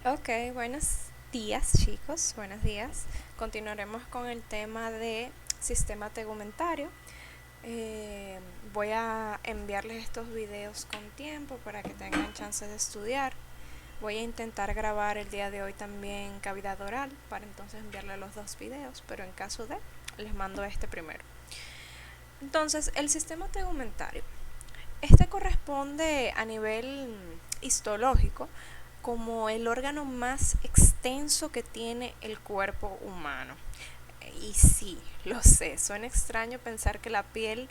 Ok, buenos días chicos, buenos días. Continuaremos con el tema de sistema tegumentario. Voy a enviarles estos videos con tiempo para que tengan chance de estudiar. Voy a intentar grabar el día de hoy también cavidad oral para entonces enviarles los dos videos, pero en caso de, les mando este primero. Entonces, el sistema tegumentario. Este corresponde a nivel histológico como el órgano más extenso que tiene el cuerpo humano. Y sí, lo sé, suena extraño pensar que la piel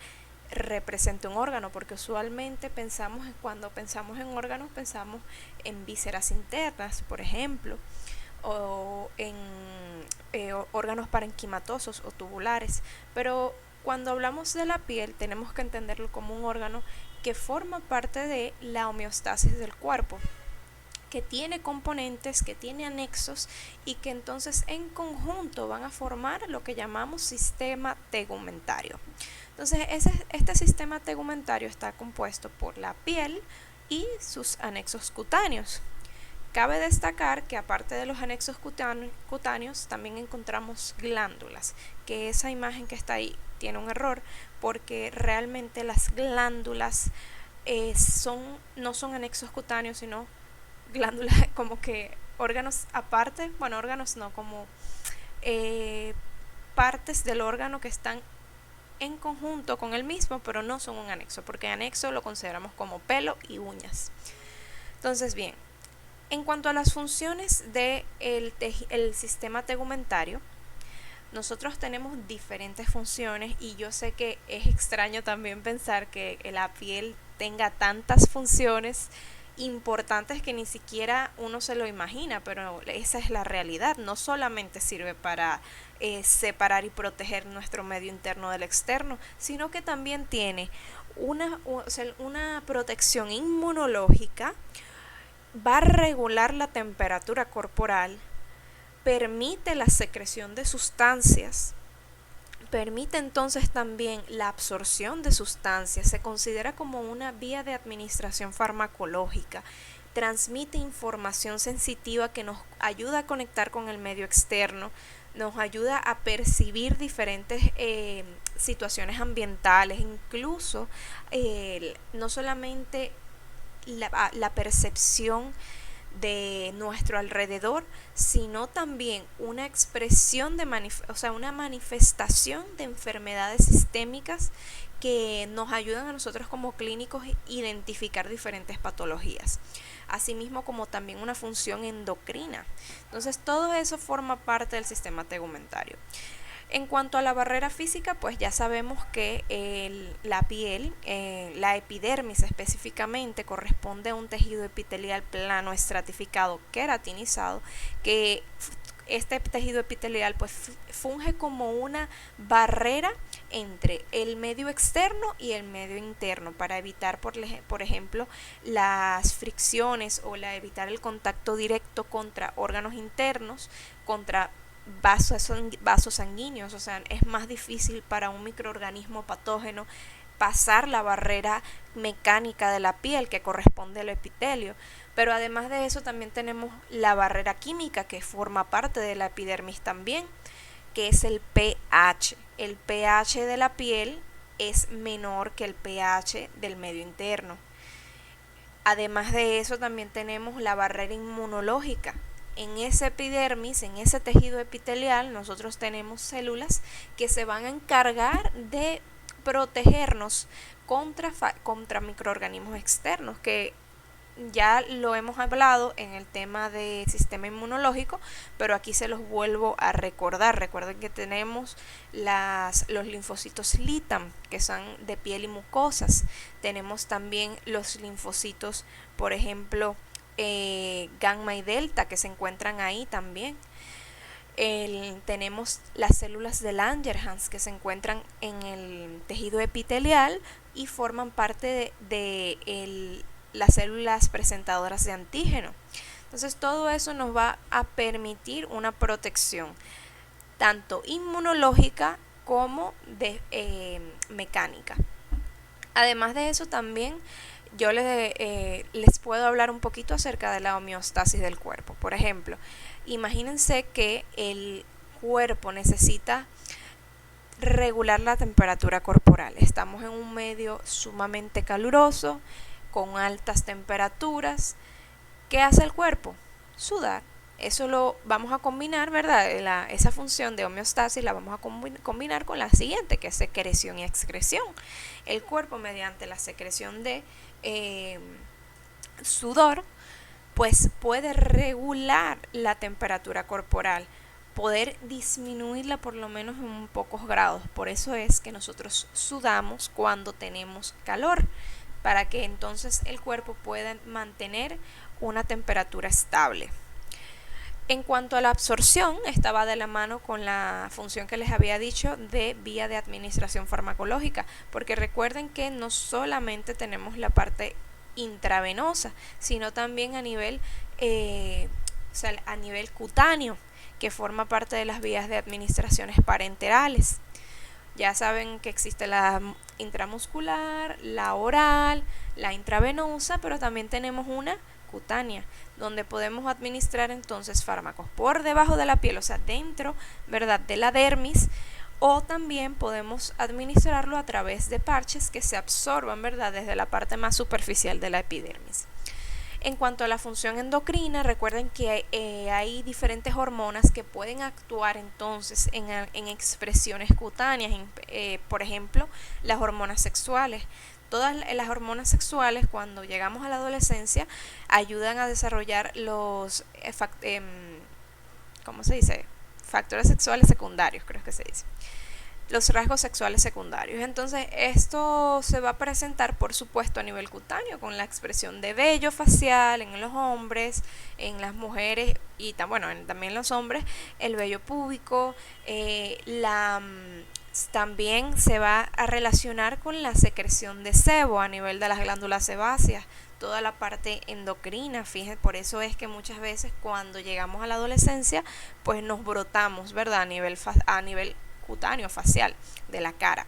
representa un órgano, porque usualmente cuando pensamos en órganos, pensamos en vísceras internas, por ejemplo, o en órganos parenquimatosos o tubulares, pero cuando hablamos de la piel tenemos que entenderlo como un órgano que forma parte de la homeostasis del cuerpo, que tiene componentes, que tiene anexos y que entonces en conjunto van a formar lo que llamamos sistema tegumentario. Entonces este sistema tegumentario está compuesto por la piel y sus anexos cutáneos. Cabe destacar que aparte de los anexos cutáneos también encontramos glándulas, que esa imagen que está ahí tiene un error porque realmente las glándulas no son anexos cutáneos, sino glándulas como que órganos aparte, bueno, órganos no, como eh, partes del órgano que están en conjunto con el mismo, pero no son un anexo, porque anexo lo consideramos como pelo y uñas. Entonces, bien, en cuanto a las funciones del el sistema tegumentario, nosotros tenemos diferentes funciones y yo sé que es extraño también pensar que la piel tenga tantas funciones importantes que ni siquiera uno se lo imagina, pero esa es la realidad. No solamente sirve para separar y proteger nuestro medio interno del externo, sino que también tiene una protección inmunológica, va a regular la temperatura corporal, permite la secreción de sustancias, permite entonces también la absorción de sustancias, se considera como una vía de administración farmacológica, transmite información sensitiva que nos ayuda a conectar con el medio externo, nos ayuda a percibir diferentes situaciones ambientales, incluso no solamente la percepción de nuestro alrededor, sino también una expresión una manifestación de enfermedades sistémicas que nos ayudan a nosotros como clínicos a identificar diferentes patologías, asimismo como también una función endocrina. Entonces todo eso forma parte del sistema tegumentario. En cuanto a la barrera física, pues ya sabemos que la piel, la epidermis específicamente, corresponde a un tejido epitelial plano estratificado queratinizado, que este tejido epitelial pues funge como una barrera entre el medio externo y el medio interno para evitar por ejemplo las fricciones o evitar el contacto directo contra órganos internos, contra vasos sanguíneos. O sea, es más difícil para un microorganismo patógeno pasar la barrera mecánica de la piel que corresponde al epitelio. Pero además de eso también tenemos la barrera química que forma parte de la epidermis también, que es el pH. El pH de la piel es menor que el pH del medio interno. Además de eso también tenemos la barrera inmunológica. En ese epidermis, en ese tejido epitelial, nosotros tenemos células que se van a encargar de protegernos contra microorganismos externos, que ya lo hemos hablado en el tema de sistema inmunológico, pero aquí se los vuelvo a recordar. Recuerden que tenemos los linfocitos LITAM, que son de piel y mucosas. Tenemos también los linfocitos, por ejemplo, gamma y delta, que se encuentran ahí también. Tenemos las células de Langerhans, que se encuentran en el tejido epitelial y forman parte de las células presentadoras de antígeno. Entonces todo eso nos va a permitir una protección tanto inmunológica como de mecánica. Además de eso también les puedo hablar un poquito acerca de la homeostasis del cuerpo. Por ejemplo, imagínense que el cuerpo necesita regular la temperatura corporal. Estamos en un medio sumamente caluroso, con altas temperaturas. ¿Qué hace el cuerpo? Sudar. Eso lo vamos a combinar, ¿verdad? Esa función de homeostasis la vamos a combinar con la siguiente, que es secreción y excreción. El cuerpo, mediante la secreción de sudor, pues puede regular la temperatura corporal, poder disminuirla por lo menos en pocos grados. Por eso es que nosotros sudamos cuando tenemos calor, para que entonces el cuerpo pueda mantener una temperatura estable. En cuanto a la absorción, estaba de la mano con la función que les había dicho de vía de administración farmacológica, porque recuerden que no solamente tenemos la parte intravenosa, sino también a nivel cutáneo, que forma parte de las vías de administraciones parenterales. Ya saben que existe la intramuscular, la oral, la intravenosa, pero también tenemos una cutánea, donde podemos administrar entonces fármacos por debajo de la piel, o sea, dentro, ¿verdad?, de la dermis, o también podemos administrarlo a través de parches que se absorban, ¿verdad?, desde la parte más superficial de la epidermis. En cuanto a la función endocrina, recuerden que hay diferentes hormonas que pueden actuar entonces en expresiones cutáneas, por ejemplo, las hormonas sexuales. Todas las hormonas sexuales, cuando llegamos a la adolescencia, ayudan a desarrollar los ¿cómo se dice? Factores sexuales secundarios, creo que se dice. Los rasgos sexuales secundarios. Entonces, esto se va a presentar, por supuesto, a nivel cutáneo, con la expresión de vello facial en los hombres, en las mujeres y también en los hombres, el vello púbico, también se va a relacionar con la secreción de sebo a nivel de las glándulas sebáceas, toda la parte endocrina. Fíjense, por eso es que muchas veces cuando llegamos a la adolescencia, pues nos brotamos, ¿verdad?, a nivel cutáneo, facial, de la cara.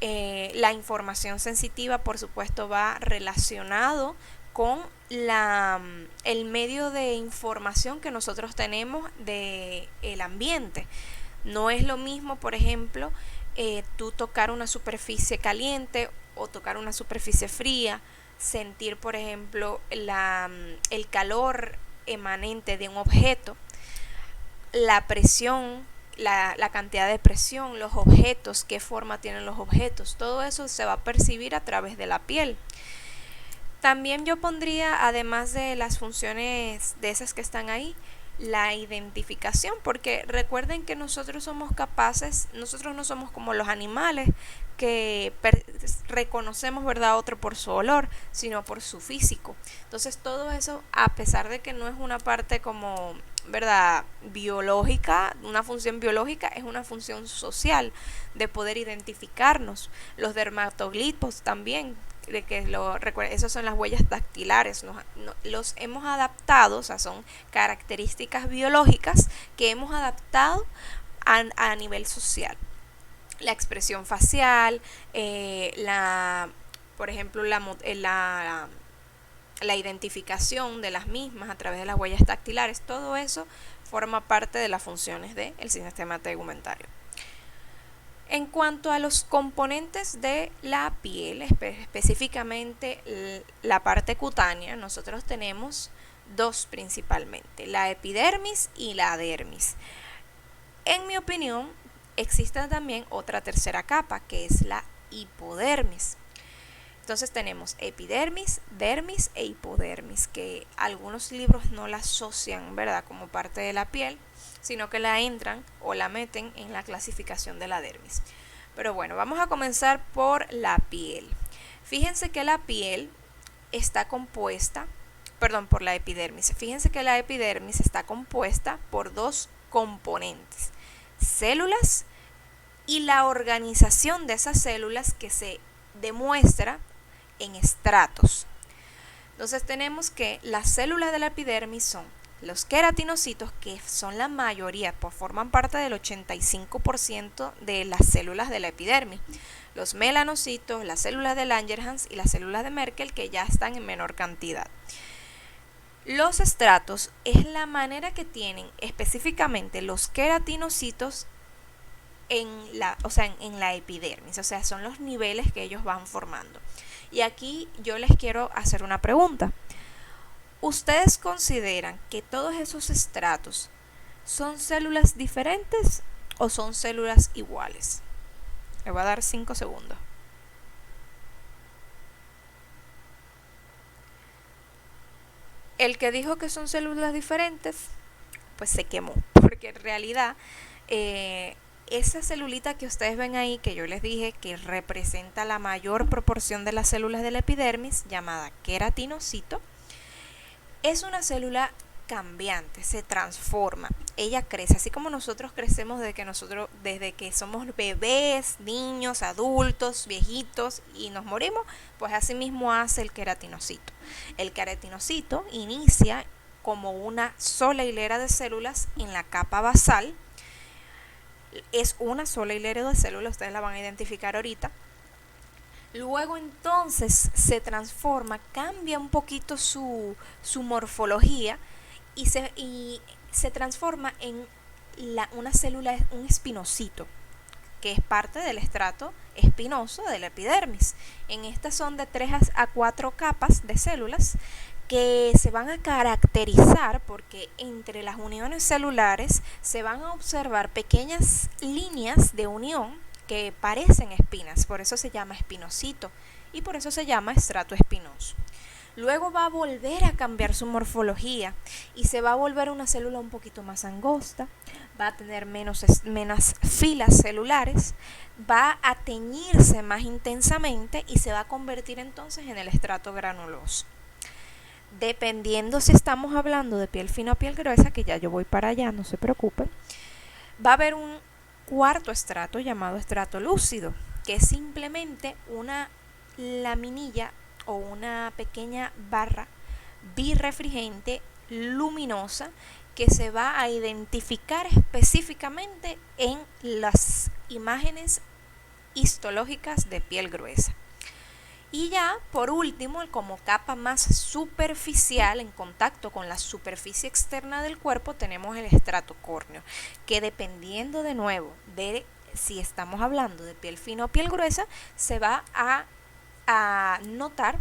La información sensitiva, por supuesto, va relacionado con el medio de información que nosotros tenemos del ambiente. No es lo mismo, por ejemplo, tú tocar una superficie caliente o tocar una superficie fría, sentir, por ejemplo, el calor emanente de un objeto, la presión, la cantidad de presión, los objetos, qué forma tienen los objetos, todo eso se va a percibir a través de la piel. También yo pondría, además de las funciones de esas que están ahí, la identificación, porque recuerden que nosotros no somos como los animales que reconocemos, ¿verdad?, a otro por su olor, sino por su físico. Entonces todo eso, a pesar de que no es una parte como, ¿verdad?, biológica, una función biológica, es una función social de poder identificarnos. Los dermatoglifos también, esas son las huellas dactilares, los hemos adaptado, o sea, son características biológicas que hemos adaptado a nivel social. La expresión facial, por ejemplo, la identificación de las mismas a través de las huellas dactilares, todo eso forma parte de las funciones del sistema tegumentario. En cuanto a los componentes de la piel, específicamente la parte cutánea, nosotros tenemos dos principalmente, la epidermis y la dermis. En mi opinión, existe también otra tercera capa, que es la hipodermis. Entonces tenemos epidermis, dermis e hipodermis, que algunos libros no la asocian, ¿verdad?, como parte de la piel, sino que la entran o la meten en la clasificación de la dermis. Pero bueno, vamos a comenzar por la piel. Fíjense que la piel está compuesta, por la epidermis. Fíjense que la epidermis está compuesta por dos componentes: células y la organización de esas células, que se demuestra en estratos. Entonces tenemos que las células de la epidermis son los queratinocitos, que son la mayoría, forman parte del 85% de las células de la epidermis. los melanocitos, las células de Langerhans y las células de Merkel, que ya están en menor cantidad. Los estratos es la manera que tienen específicamente los queratinocitos en la epidermis, o sea, son los niveles que ellos van formando. Y aquí yo les quiero hacer una pregunta. ¿Ustedes consideran que todos esos estratos son células diferentes o son células iguales? Le voy a dar 5 segundos. El que dijo que son células diferentes, pues se quemó, porque en realidad esa celulita que ustedes ven ahí, que yo les dije que representa la mayor proporción de las células de la epidermis, llamada queratinocito, es una célula cambiante, se transforma, ella crece, así como nosotros crecemos desde que somos bebés, niños, adultos, viejitos y nos morimos, pues así mismo hace el queratinocito. El queratinocito inicia como una sola hilera de células en la capa basal, es una sola hilera de células, ustedes la van a identificar ahorita. Luego entonces se transforma, cambia un poquito su morfología y se transforma en una célula, un espinocito, que es parte del estrato espinoso de la epidermis. En estas son de 3 a 4 capas de células que se van a caracterizar porque entre las uniones celulares se van a observar pequeñas líneas de unión que parecen espinas, por eso se llama espinocito y por eso se llama estrato espinoso. Luego va a volver a cambiar su morfología y se va a volver una célula un poquito más angosta, va a tener menos filas celulares, va a teñirse más intensamente y se va a convertir entonces en el estrato granuloso. Dependiendo si estamos hablando de piel fina o piel gruesa, que ya yo voy para allá, no se preocupen, va a haber un cuarto estrato llamado estrato lúcido, que es simplemente una laminilla o una pequeña barra birrefringente luminosa que se va a identificar específicamente en las imágenes histológicas de piel gruesa. Y ya, por último, como capa más superficial en contacto con la superficie externa del cuerpo, tenemos el estrato córneo, que dependiendo de nuevo de si estamos hablando de piel fina o piel gruesa, se va a notar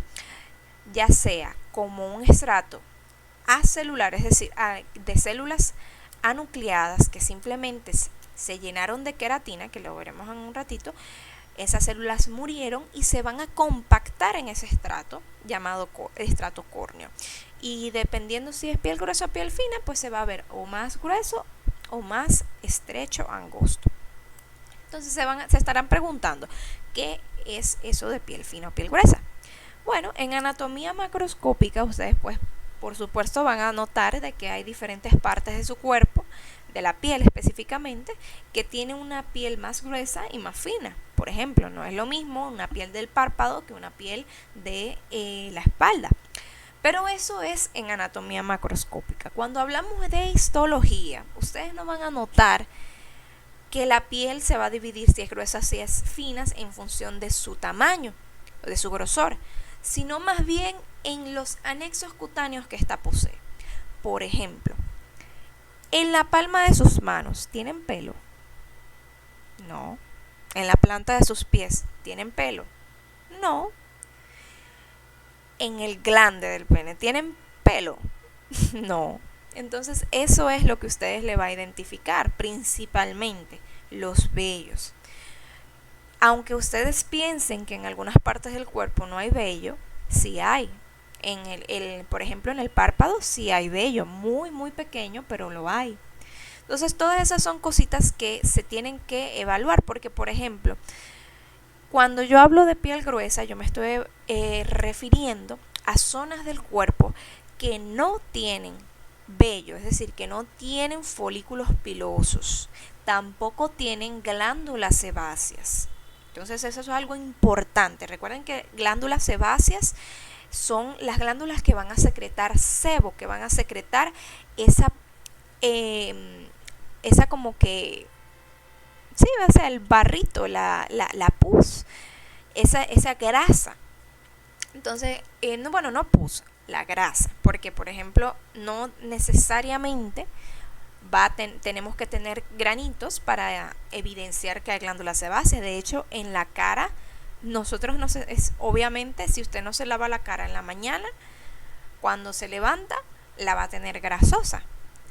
ya sea como un estrato acelular, es decir, de células anucleadas que simplemente se llenaron de queratina, que lo veremos en un ratito. Esas células murieron y se van a compactar en ese estrato llamado estrato córneo. Y dependiendo si es piel gruesa o piel fina, pues se va a ver o más grueso o más estrecho, angosto. Entonces se estarán preguntando, ¿qué es eso de piel fina o piel gruesa? Bueno, en anatomía macroscópica ustedes pues por supuesto van a notar de que hay diferentes partes de su cuerpo, de la piel específicamente, que tienen una piel más gruesa y más fina. Por ejemplo, no es lo mismo una piel del párpado que una piel de la espalda. Pero eso es en anatomía macroscópica. Cuando hablamos de histología, ustedes no van a notar que la piel se va a dividir si es gruesa, si es fina, en función de su tamaño o de su grosor, sino más bien en los anexos cutáneos que ésta posee. Por ejemplo, en la palma de sus manos, ¿tienen pelo? No. En la planta de sus pies, ¿tienen pelo? No. En el glande del pene, ¿tienen pelo? No. Entonces, eso es lo que ustedes le va a identificar, principalmente los vellos. Aunque ustedes piensen que en algunas partes del cuerpo no hay vello, sí hay. Por ejemplo, en el párpado sí hay vello, muy muy pequeño, pero lo hay. Entonces, todas esas son cositas que se tienen que evaluar, porque por ejemplo, cuando yo hablo de piel gruesa, yo me estoy refiriendo a zonas del cuerpo que no tienen vello, es decir, que no tienen folículos pilosos, tampoco tienen glándulas sebáceas. Entonces eso es algo importante. Recuerden que glándulas sebáceas son las glándulas que van a secretar sebo, que van a secretar esa como que sí, o sea, el barrito, la pus, esa grasa. Entonces, no, bueno, no pus, la grasa, porque por ejemplo, no necesariamente tenemos que tener granitos para evidenciar que hay glándula sebácea. De hecho, en la cara, nosotros no se, es, obviamente, si usted no se lava la cara en la mañana, cuando se levanta, la va a tener grasosa.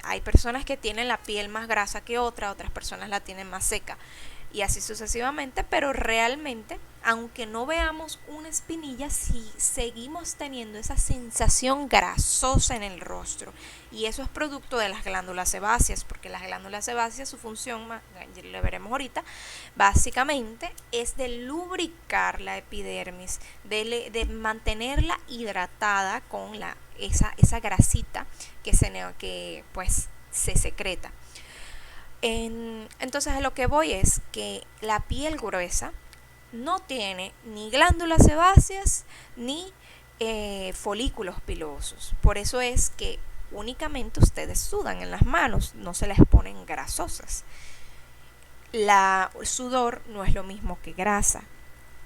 Hay personas que tienen la piel más grasa que otras personas la tienen más seca y así sucesivamente, pero realmente, aunque no veamos una espinilla, sí seguimos teniendo esa sensación grasosa en el rostro, y eso es producto de las glándulas sebáceas, porque las glándulas sebáceas, su función, lo veremos ahorita, básicamente es de lubricar la epidermis, de mantenerla hidratada con esa grasita que pues se secreta. Entonces a lo que voy es que la piel gruesa no tiene ni glándulas sebáceas ni folículos pilosos. Por eso es que únicamente ustedes sudan en las manos, no se les ponen grasosas. El sudor no es lo mismo que grasa.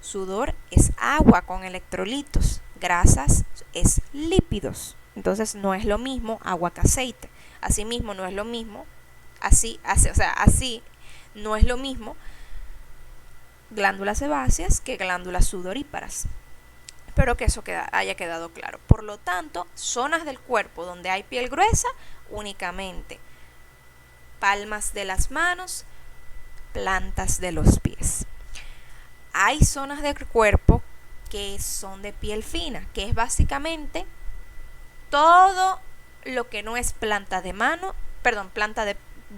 Sudor es agua con electrolitos, grasas es lípidos. Entonces no es lo mismo agua que aceite. Asimismo no es lo mismo así no es lo mismo glándulas sebáceas que glándulas sudoríparas. Espero que eso haya quedado claro. Por lo tanto, zonas del cuerpo donde hay piel gruesa, únicamente palmas de las manos, plantas de los pies. Hay zonas del cuerpo que son de piel fina, que es básicamente todo lo que no es planta de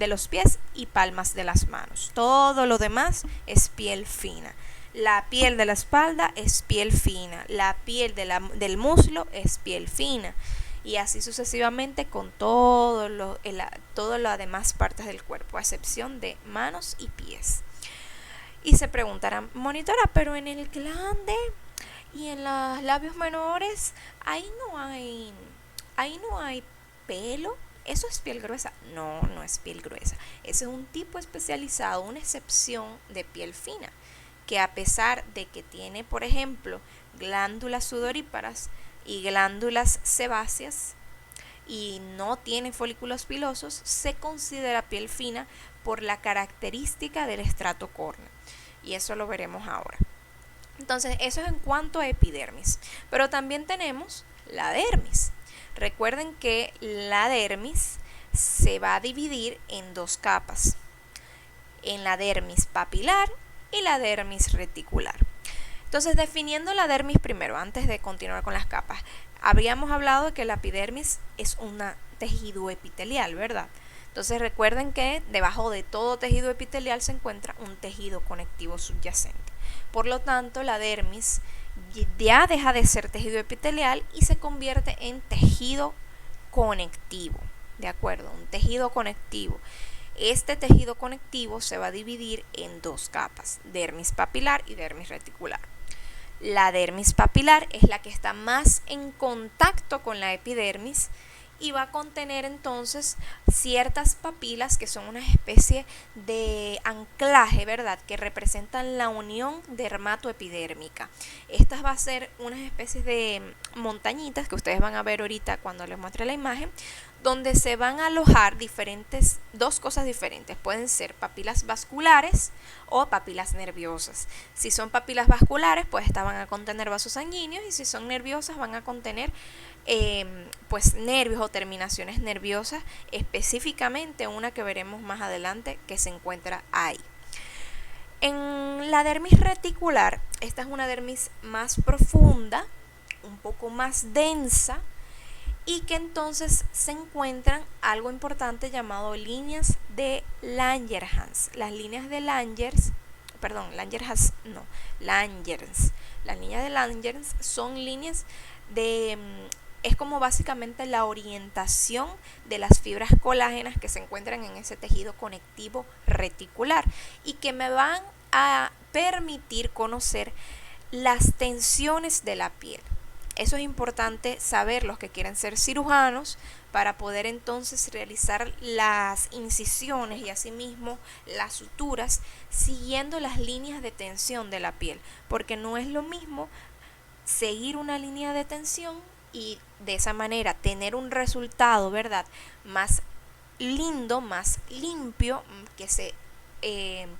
los pies y palmas de las manos. Todo lo demás es piel fina. La piel de la espalda es piel fina. La piel del muslo es piel fina. Y así sucesivamente con todas las demás partes del cuerpo, a excepción de manos y pies. Y se preguntarán, monitora, pero en el glande y en los labios menores, ahí no hay pelo. ¿Eso es piel gruesa? No, no es piel gruesa. Ese es un tipo especializado, una excepción de piel fina, que a pesar de que tiene, por ejemplo, glándulas sudoríparas y glándulas sebáceas y no tiene folículos pilosos, se considera piel fina por la característica del estrato córneo. Y eso lo veremos ahora. Entonces, eso es en cuanto a epidermis. Pero también tenemos la dermis. Recuerden que la dermis se va a dividir en dos capas, en la dermis papilar y la dermis reticular. Entonces, definiendo la dermis primero, antes de continuar con las capas, habíamos hablado de que la epidermis es un tejido epitelial, ¿verdad? Entonces recuerden que debajo de todo tejido epitelial se encuentra un tejido conectivo subyacente. Por lo tanto, la dermis ya deja de ser tejido epitelial y se convierte en tejido conectivo, ¿de acuerdo? Un tejido conectivo. Este tejido conectivo se va a dividir en dos capas, dermis papilar y dermis reticular. La dermis papilar es la que está más en contacto con la epidermis y va a contener entonces ciertas papilas que son una especie de anclaje, ¿verdad?, que representan la unión dermatoepidérmica. Estas va a ser unas especies de montañitas que ustedes van a ver ahorita cuando les muestre la imagen, donde se van a alojar dos cosas diferentes. Pueden ser papilas vasculares o papilas nerviosas. Si son papilas vasculares, pues estas van a contener vasos sanguíneos, y si son nerviosas van a contener pues nervios o terminaciones nerviosas, específicamente una que veremos más adelante que se encuentra ahí. En la dermis reticular, esta es una dermis más profunda, un poco más densa, y que entonces se encuentran algo importante llamado líneas de Langerhans. Las líneas de Langerhans. Las líneas de Langerhans son líneas es como básicamente la orientación de las fibras colágenas que se encuentran en ese tejido conectivo reticular y que me van a permitir conocer las tensiones de la piel. Eso es importante saber los que quieren ser cirujanos para poder entonces realizar las incisiones y asimismo las suturas siguiendo las líneas de tensión de la piel, porque no es lo mismo seguir una línea de tensión y de esa manera tener un resultado, ¿verdad?, más lindo, más limpio, que se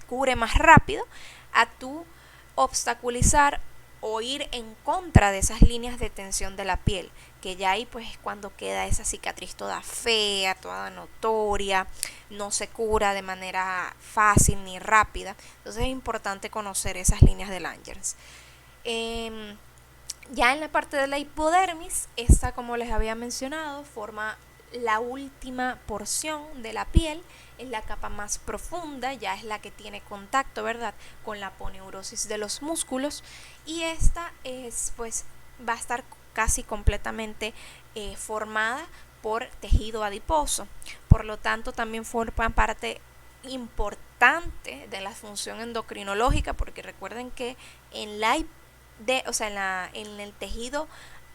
cure más rápido, a tu obstaculizar o ir en contra de esas líneas de tensión de la piel, que ya ahí pues es cuando queda esa cicatriz toda fea, toda notoria, no se cura de manera fácil ni rápida. Entonces es importante conocer esas líneas de Langerhans. Ya en la parte de la hipodermis, esta, como les había mencionado, forma la última porción de la piel, es la capa más profunda, ya es la que tiene contacto, ¿verdad?, con la aponeurosis de los músculos, y esta pues va a estar casi completamente formada por tejido adiposo. Por lo tanto, también forma parte importante de la función endocrinológica, porque recuerden que en el tejido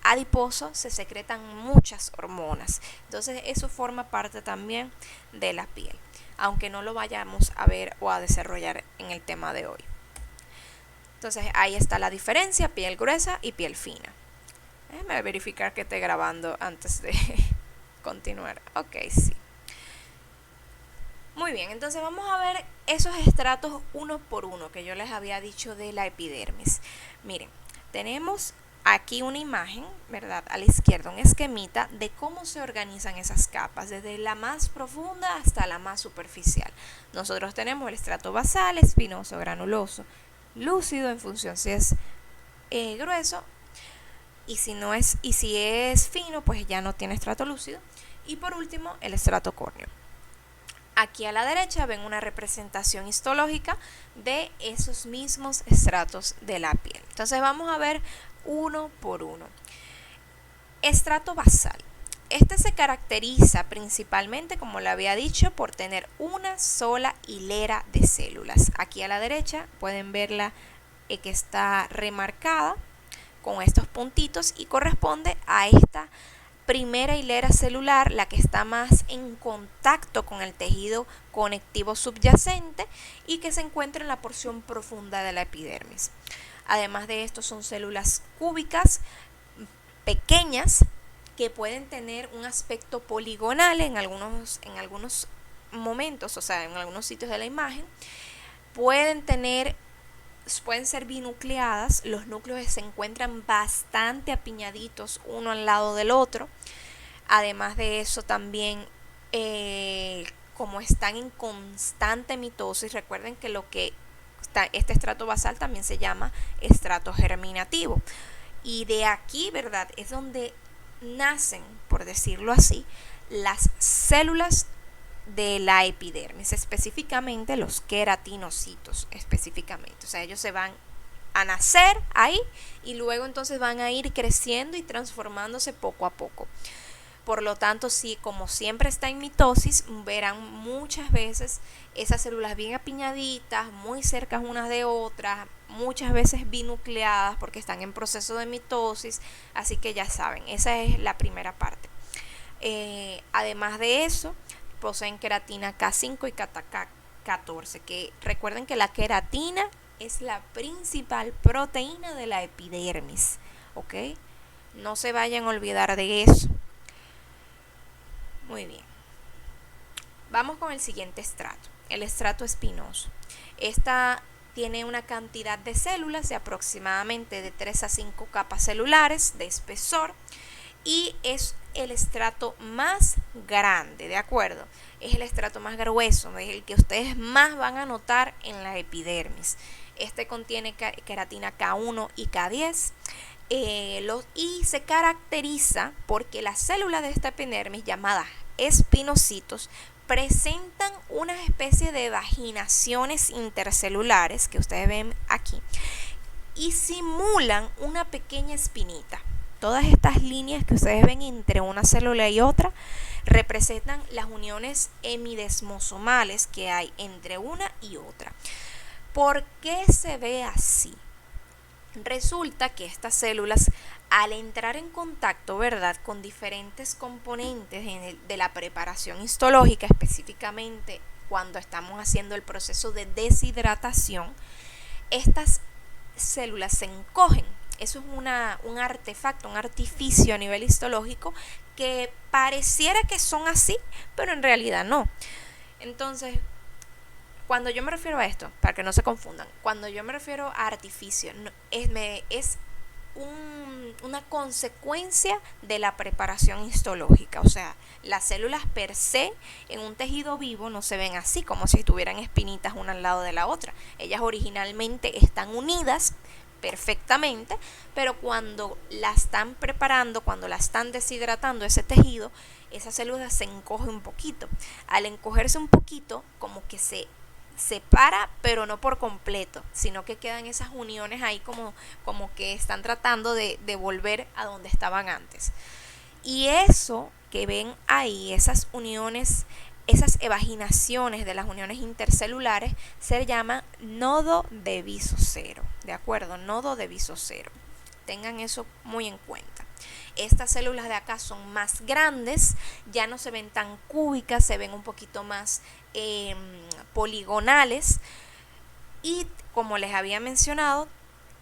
adiposo se secretan muchas hormonas. Entonces eso forma parte también de la piel, aunque no lo vayamos a ver o a desarrollar en el tema de hoy. Entonces ahí está la diferencia: piel gruesa y piel fina. Déjame verificar que esté grabando antes de continuar. Ok, sí. Muy bien, entonces vamos a ver esos estratos uno por uno que yo les había dicho de la epidermis. Miren, tenemos aquí una imagen, ¿verdad?, a la izquierda, un esquemita de cómo se organizan esas capas, desde la más profunda hasta la más superficial. Nosotros tenemos el estrato basal, espinoso, granuloso, lúcido en función si es grueso, y si es fino, pues ya no tiene estrato lúcido. Y por último, el estrato córneo. Aquí a la derecha ven una representación histológica de esos mismos estratos de la piel. Entonces vamos a ver uno por uno. Estrato basal. Este se caracteriza principalmente, como le había dicho, por tener una sola hilera de células. Aquí a la derecha pueden verla que está remarcada con estos puntitos y corresponde a esta primera hilera celular, la que está más en contacto con el tejido conectivo subyacente y que se encuentra en la porción profunda de la epidermis. Además de esto, son células cúbicas pequeñas que pueden tener un aspecto poligonal en algunos momentos, o sea, en algunos sitios de la imagen. Pueden ser binucleadas, los núcleos se encuentran bastante apiñaditos uno al lado del otro. Además de eso, también como están en constante mitosis, recuerden que este estrato basal también se llama estrato germinativo, y de aquí, ¿verdad?, es donde nacen, por decirlo así, las células de la epidermis, específicamente los queratinocitos, específicamente. O sea, ellos se van a nacer ahí y luego entonces van a ir creciendo y transformándose poco a poco. Por lo tanto, sí, como siempre está en mitosis, verán muchas veces esas células bien apiñaditas, muy cerca unas de otras, muchas veces binucleadas porque están en proceso de mitosis. Así que ya saben, esa es la primera parte. Además de eso, poseen queratina K5 y K14, que recuerden que la queratina es la principal proteína de la epidermis, ¿ok? No se vayan a olvidar de eso. Muy bien. Vamos con el siguiente estrato, el estrato espinoso. Esta tiene una cantidad de células de aproximadamente de 3 a 5 capas celulares de espesor y es el estrato más grande, ¿de acuerdo? Es el estrato más grueso, es el que ustedes más van a notar en la epidermis. Este contiene queratina K1 y K10 y se caracteriza porque las células de esta epidermis, llamadas espinocitos, presentan una especie de vaginaciones intercelulares que ustedes ven aquí y simulan una pequeña espinita. Todas estas líneas que ustedes ven entre una célula y otra representan las uniones hemidesmosomales que hay entre una y otra. ¿Por qué se ve así? Resulta que estas células, al entrar en contacto, ¿verdad?, con diferentes componentes de la preparación histológica, específicamente cuando estamos haciendo el proceso de deshidratación, estas células se encogen. Eso es un artefacto, un artificio a nivel histológico que pareciera que son así, pero en realidad no. Entonces, cuando yo me refiero a esto, para que no se confundan, cuando yo me refiero a artificio, es una consecuencia de la preparación histológica. O sea, las células per se en un tejido vivo no se ven así, como si tuvieran espinitas una al lado de la otra. Ellas originalmente están unidas perfectamente, pero cuando la están preparando, cuando la están deshidratando ese tejido, esa célula se encoge un poquito. Al encogerse un poquito, como que se separa, pero no por completo, sino que quedan esas uniones ahí como que están tratando de volver a donde estaban antes. Y eso que ven ahí, esas uniones, esas evaginaciones de las uniones intercelulares, se llama nodo de viso cero, ¿de acuerdo? Nodo de viso cero. Tengan eso muy en cuenta. Estas células de acá son más grandes, ya no se ven tan cúbicas, se ven un poquito más poligonales, y como les había mencionado,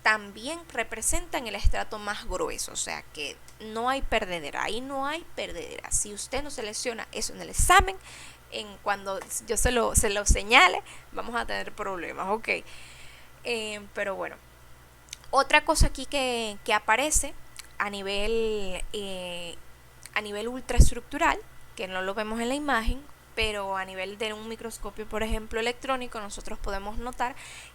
también representan el estrato más grueso, o sea que no hay perdedera, ahí no hay perdedera. Si usted no selecciona eso en el examen, cuando yo se lo señale, vamos a tener problemas, ok. Pero bueno, otra cosa aquí que aparece a nivel ultraestructural, que no lo vemos en la imagen, pero a nivel de un microscopio, por ejemplo, electrónico, nosotros podemos notar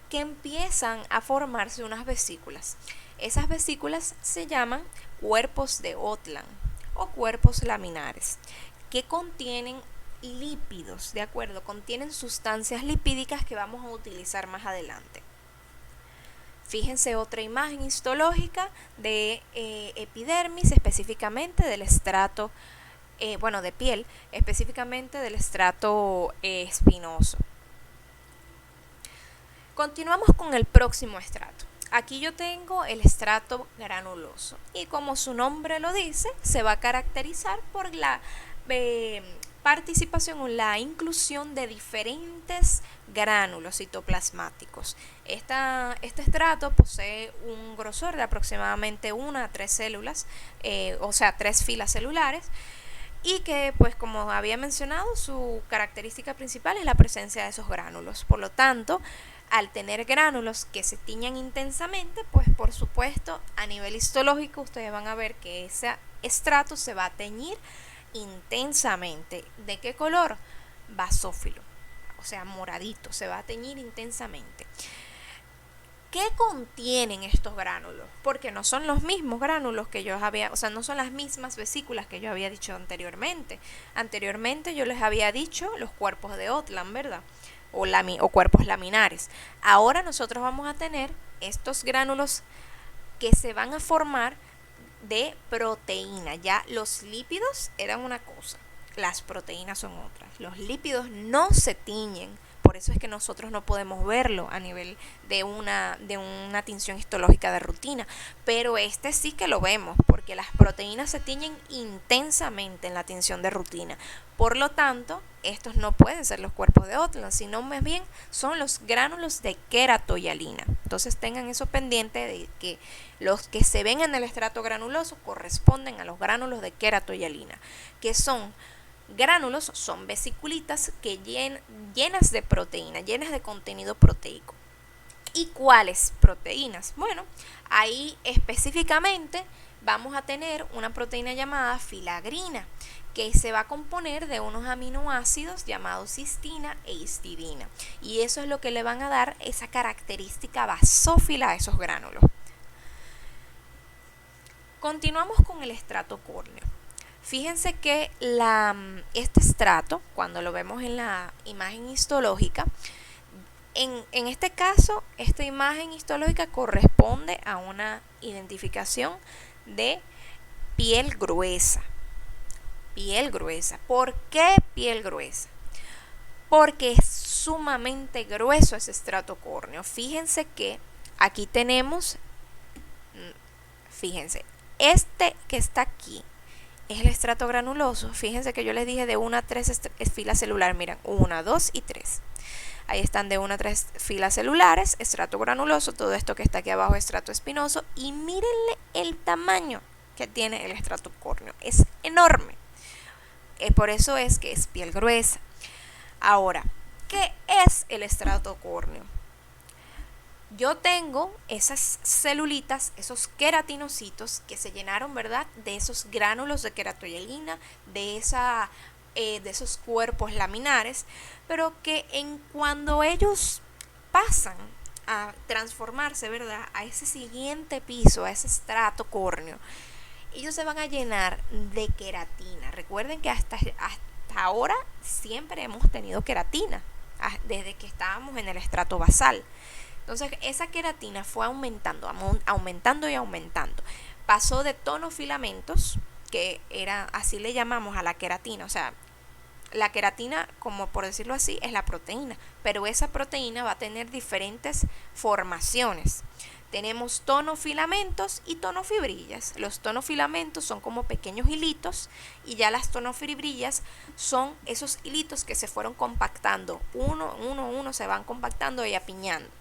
que empiezan a formarse unas vesículas. Esas vesículas se llaman cuerpos de Ottland o cuerpos laminares, que contienen lípidos, ¿de acuerdo? Contienen sustancias lipídicas que vamos a utilizar más adelante. Fíjense otra imagen histológica de epidermis, específicamente del estrato, de piel, específicamente del estrato espinoso. Continuamos con el próximo estrato. Aquí yo tengo el estrato granuloso y, como su nombre lo dice, se va a caracterizar por la participación o la inclusión de diferentes gránulos citoplasmáticos. Este estrato posee un grosor de aproximadamente 1 a 3 células, o sea, 3 filas celulares, y que, pues, como había mencionado, su característica principal es la presencia de esos gránulos. Por lo tanto, al tener gránulos que se tiñan intensamente, pues por supuesto a nivel histológico ustedes van a ver que ese estrato se va a teñir intensamente. ¿De qué color? Basófilo, o sea, moradito, se va a teñir intensamente. ¿Qué contienen estos gránulos? Porque no son los mismos gránulos que yo había, o sea, no son las mismas vesículas que yo había dicho anteriormente. Anteriormente yo les había dicho los cuerpos de Ottland, ¿verdad? O cuerpos laminares. Ahora nosotros vamos a tener estos gránulos que se van a formar de proteína. Ya los lípidos eran una cosa, las proteínas son otras. Los lípidos no se tiñen, por eso es que nosotros no podemos verlo a nivel de una tinción histológica de rutina, pero este sí que lo vemos, porque las proteínas se tiñen intensamente en la tinción de rutina. Por lo tanto, estos no pueden ser los cuerpos de Ottland, sino más bien son los gránulos de queratohialina. Entonces tengan eso pendiente, de que los que se ven en el estrato granuloso corresponden a los gránulos de queratohialina, que son gránulos, son vesiculitas que llenas de proteína, llenas de contenido proteico. ¿Y cuáles proteínas? Bueno, ahí específicamente vamos a tener una proteína llamada filagrina, que se va a componer de unos aminoácidos llamados cistina e histidina, y eso es lo que le van a dar esa característica basófila a esos gránulos. Continuamos con el estrato córneo. Fíjense que este estrato, cuando lo vemos en la imagen histológica, en este caso, esta imagen histológica corresponde a una identificación de piel gruesa. Piel gruesa. ¿Por qué piel gruesa? Porque es sumamente grueso ese estrato córneo. Fíjense que aquí tenemos Fíjense, este que está aquí es el estrato granuloso. Fíjense que yo les dije de 1 a 3 filas celulares. Miren, 1, 2 y 3. Ahí están de 1 a 3 filas celulares, estrato granuloso, todo esto que está aquí abajo es estrato espinoso. Y mírenle el tamaño que tiene el estrato córneo. Es enorme. Por eso es que es piel gruesa. Ahora, ¿qué es el estrato córneo? Yo tengo esas celulitas, esos queratinocitos que se llenaron, ¿verdad? De esos gránulos de queratoyelina, de esos cuerpos laminares, pero que cuando ellos pasan a transformarse, ¿verdad?, a ese siguiente piso, a ese estrato córneo, ellos se van a llenar de queratina. Recuerden que hasta ahora siempre hemos tenido queratina, desde que estábamos en el estrato basal. Entonces esa queratina fue aumentando y aumentando. Pasó de tonofilamentos, que era, así le llamamos a la queratina, o sea, la queratina, como por decirlo así, es la proteína, pero esa proteína va a tener diferentes formaciones. Tenemos tonofilamentos y tonofibrillas. Los tonofilamentos son como pequeños hilitos y ya las tonofibrillas son esos hilitos que se fueron compactando. Uno se van compactando y apiñando.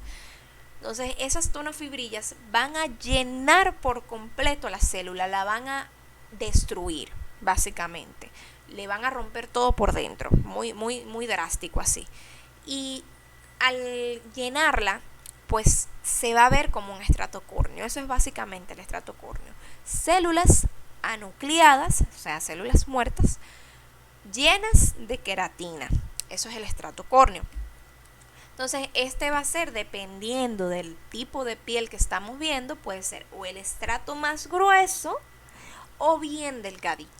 Entonces esas tonofibrillas van a llenar por completo la célula, la van a destruir básicamente. Le van a romper todo por dentro, muy drástico así. Y al llenarla, pues se va a ver como un estrato córneo. Eso es básicamente el estrato córneo. Células anucleadas, o sea, células muertas, llenas de queratina. Eso es el estrato córneo. Entonces, este va a ser, dependiendo del tipo de piel que estamos viendo, puede ser o el estrato más grueso o bien delgadito.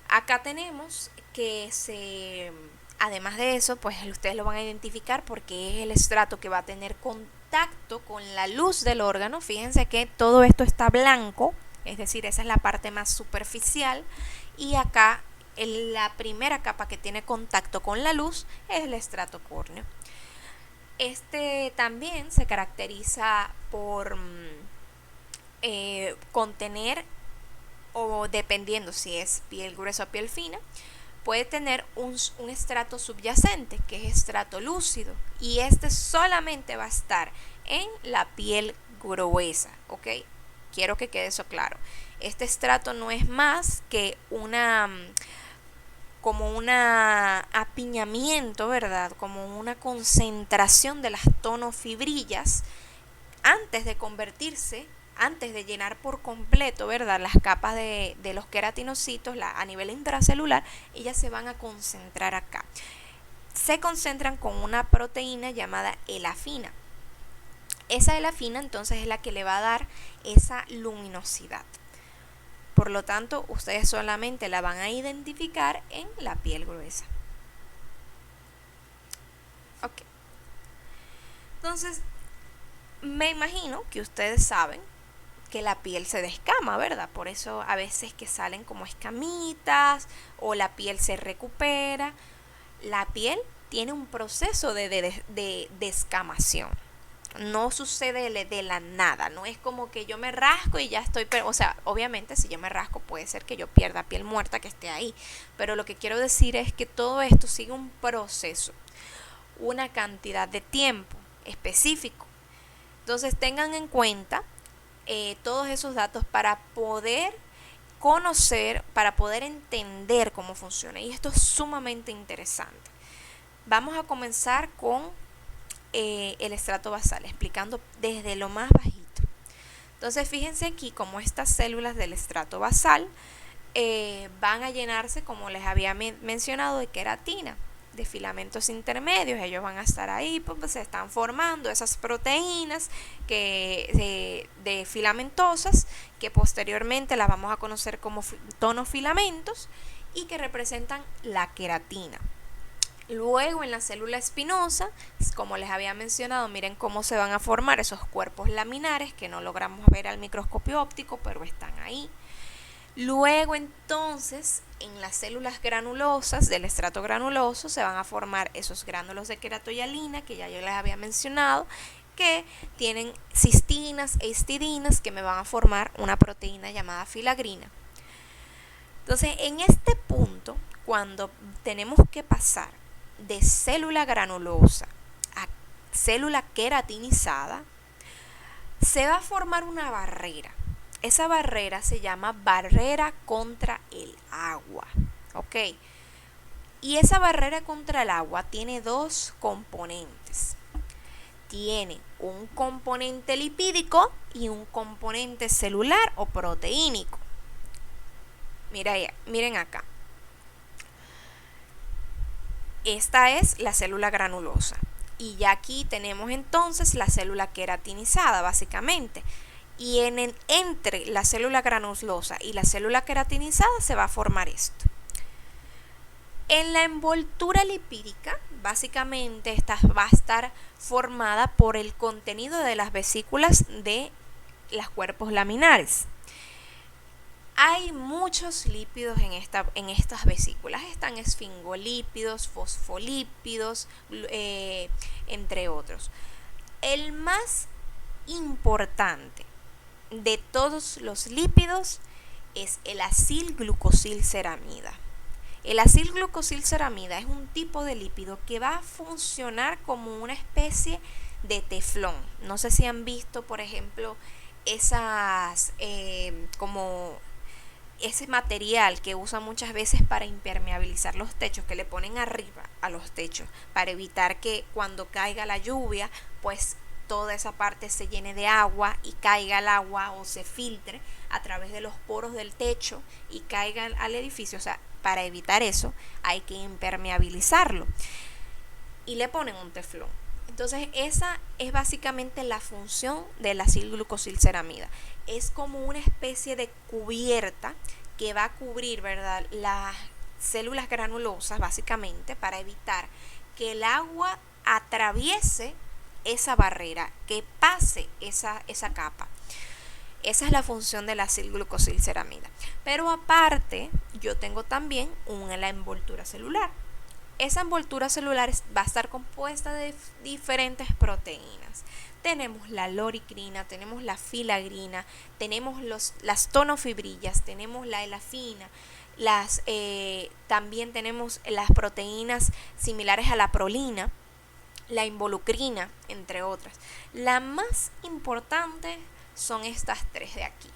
Acá tenemos que además de eso, pues ustedes lo van a identificar porque es el estrato que va a tener contacto con la luz del órgano. Fíjense que todo esto está blanco, es decir, esa es la parte más superficial, y acá la primera capa que tiene contacto con la luz es el estrato córneo. Este también se caracteriza por contener, o dependiendo si es piel gruesa o piel fina, puede tener un estrato subyacente, que es estrato lúcido, y este solamente va a estar en la piel gruesa, ¿ok? Quiero que quede eso claro. Este estrato no es más que como un apiñamiento, ¿verdad? Como una concentración de las tonofibrillas antes de llenar por completo, ¿verdad?, las capas de los queratinocitos a nivel intracelular. Ellas se van a concentrar acá. Se concentran con una proteína llamada elafina. Esa elafina entonces es la que le va a dar esa luminosidad. Por lo tanto, ustedes solamente la van a identificar en la piel gruesa. Ok. Entonces, me imagino que ustedes saben que la piel se descama, ¿verdad? Por eso a veces que salen como escamitas o la piel se recupera. La piel tiene un proceso de descamación. No sucede de la nada, no es como que yo me rasco y ya estoy, o sea, obviamente si yo me rasco puede ser que yo pierda piel muerta que esté ahí, pero lo que quiero decir es que todo esto sigue un proceso, una cantidad de tiempo específico. Entonces tengan en cuenta todos esos datos para poder conocer, para poder entender cómo funciona, y esto es sumamente interesante. Vamos a comenzar con el estrato basal, explicando desde lo más bajito. Entonces fíjense aquí como estas células del estrato basal van a llenarse, como les había mencionado, de queratina, de filamentos intermedios. Ellos van a estar ahí, pues se están formando esas proteínas de filamentosas, que posteriormente las vamos a conocer como tonofilamentos, y que representan la queratina. Luego en la célula espinosa, como les había mencionado, miren cómo se van a formar esos cuerpos laminares que no logramos ver al microscopio óptico, pero están ahí. Luego entonces en las células granulosas del estrato granuloso se van a formar esos gránulos de queratoyalina que ya yo les había mencionado, que tienen cistinas e histidinas que me van a formar una proteína llamada filagrina. Entonces, en este punto, cuando tenemos que pasar de célula granulosa a célula queratinizada, se va a formar una barrera. Esa barrera se llama barrera contra el agua, ¿ok? Y esa barrera contra el agua tiene dos componentes. Tiene un componente lipídico y un componente celular o proteínico. Miren acá. Esta es la célula granulosa. Y ya aquí tenemos entonces la célula queratinizada, básicamente. Y entre la célula granulosa y la célula queratinizada se va a formar esto. En la envoltura lipídica, básicamente esta va a estar formada por el contenido de las vesículas de los cuerpos laminares. Hay muchos lípidos en estas vesículas. Están esfingolípidos, fosfolípidos, entre otros. El más importante de todos los lípidos es el acilglucosilceramida. El acilglucosilceramida es un tipo de lípido que va a funcionar como una especie de teflón. No sé si han visto, por ejemplo, como ese material que usan muchas veces para impermeabilizar los techos, que le ponen arriba a los techos para evitar que cuando caiga la lluvia, pues toda esa parte se llene de agua y caiga el agua o se filtre a través de los poros del techo y caiga al edificio. O sea, para evitar eso hay que impermeabilizarlo y le ponen un teflón. Entonces esa es básicamente la función del acilglucosilceramida. Es como una especie de cubierta que va a cubrir, ¿verdad?, las células granulosas, básicamente para evitar que el agua atraviese esa barrera, que pase esa capa. Esa es la función del acilglucosilceramida. Pero aparte, yo tengo también la envoltura celular. Esa envoltura celular va a estar compuesta de diferentes proteínas. Tenemos la loricrina, tenemos la filagrina, tenemos las tonofibrillas, tenemos la elafina, también tenemos las proteínas similares a la prolina, la involucrina, entre otras. La más importante son estas tres de aquí: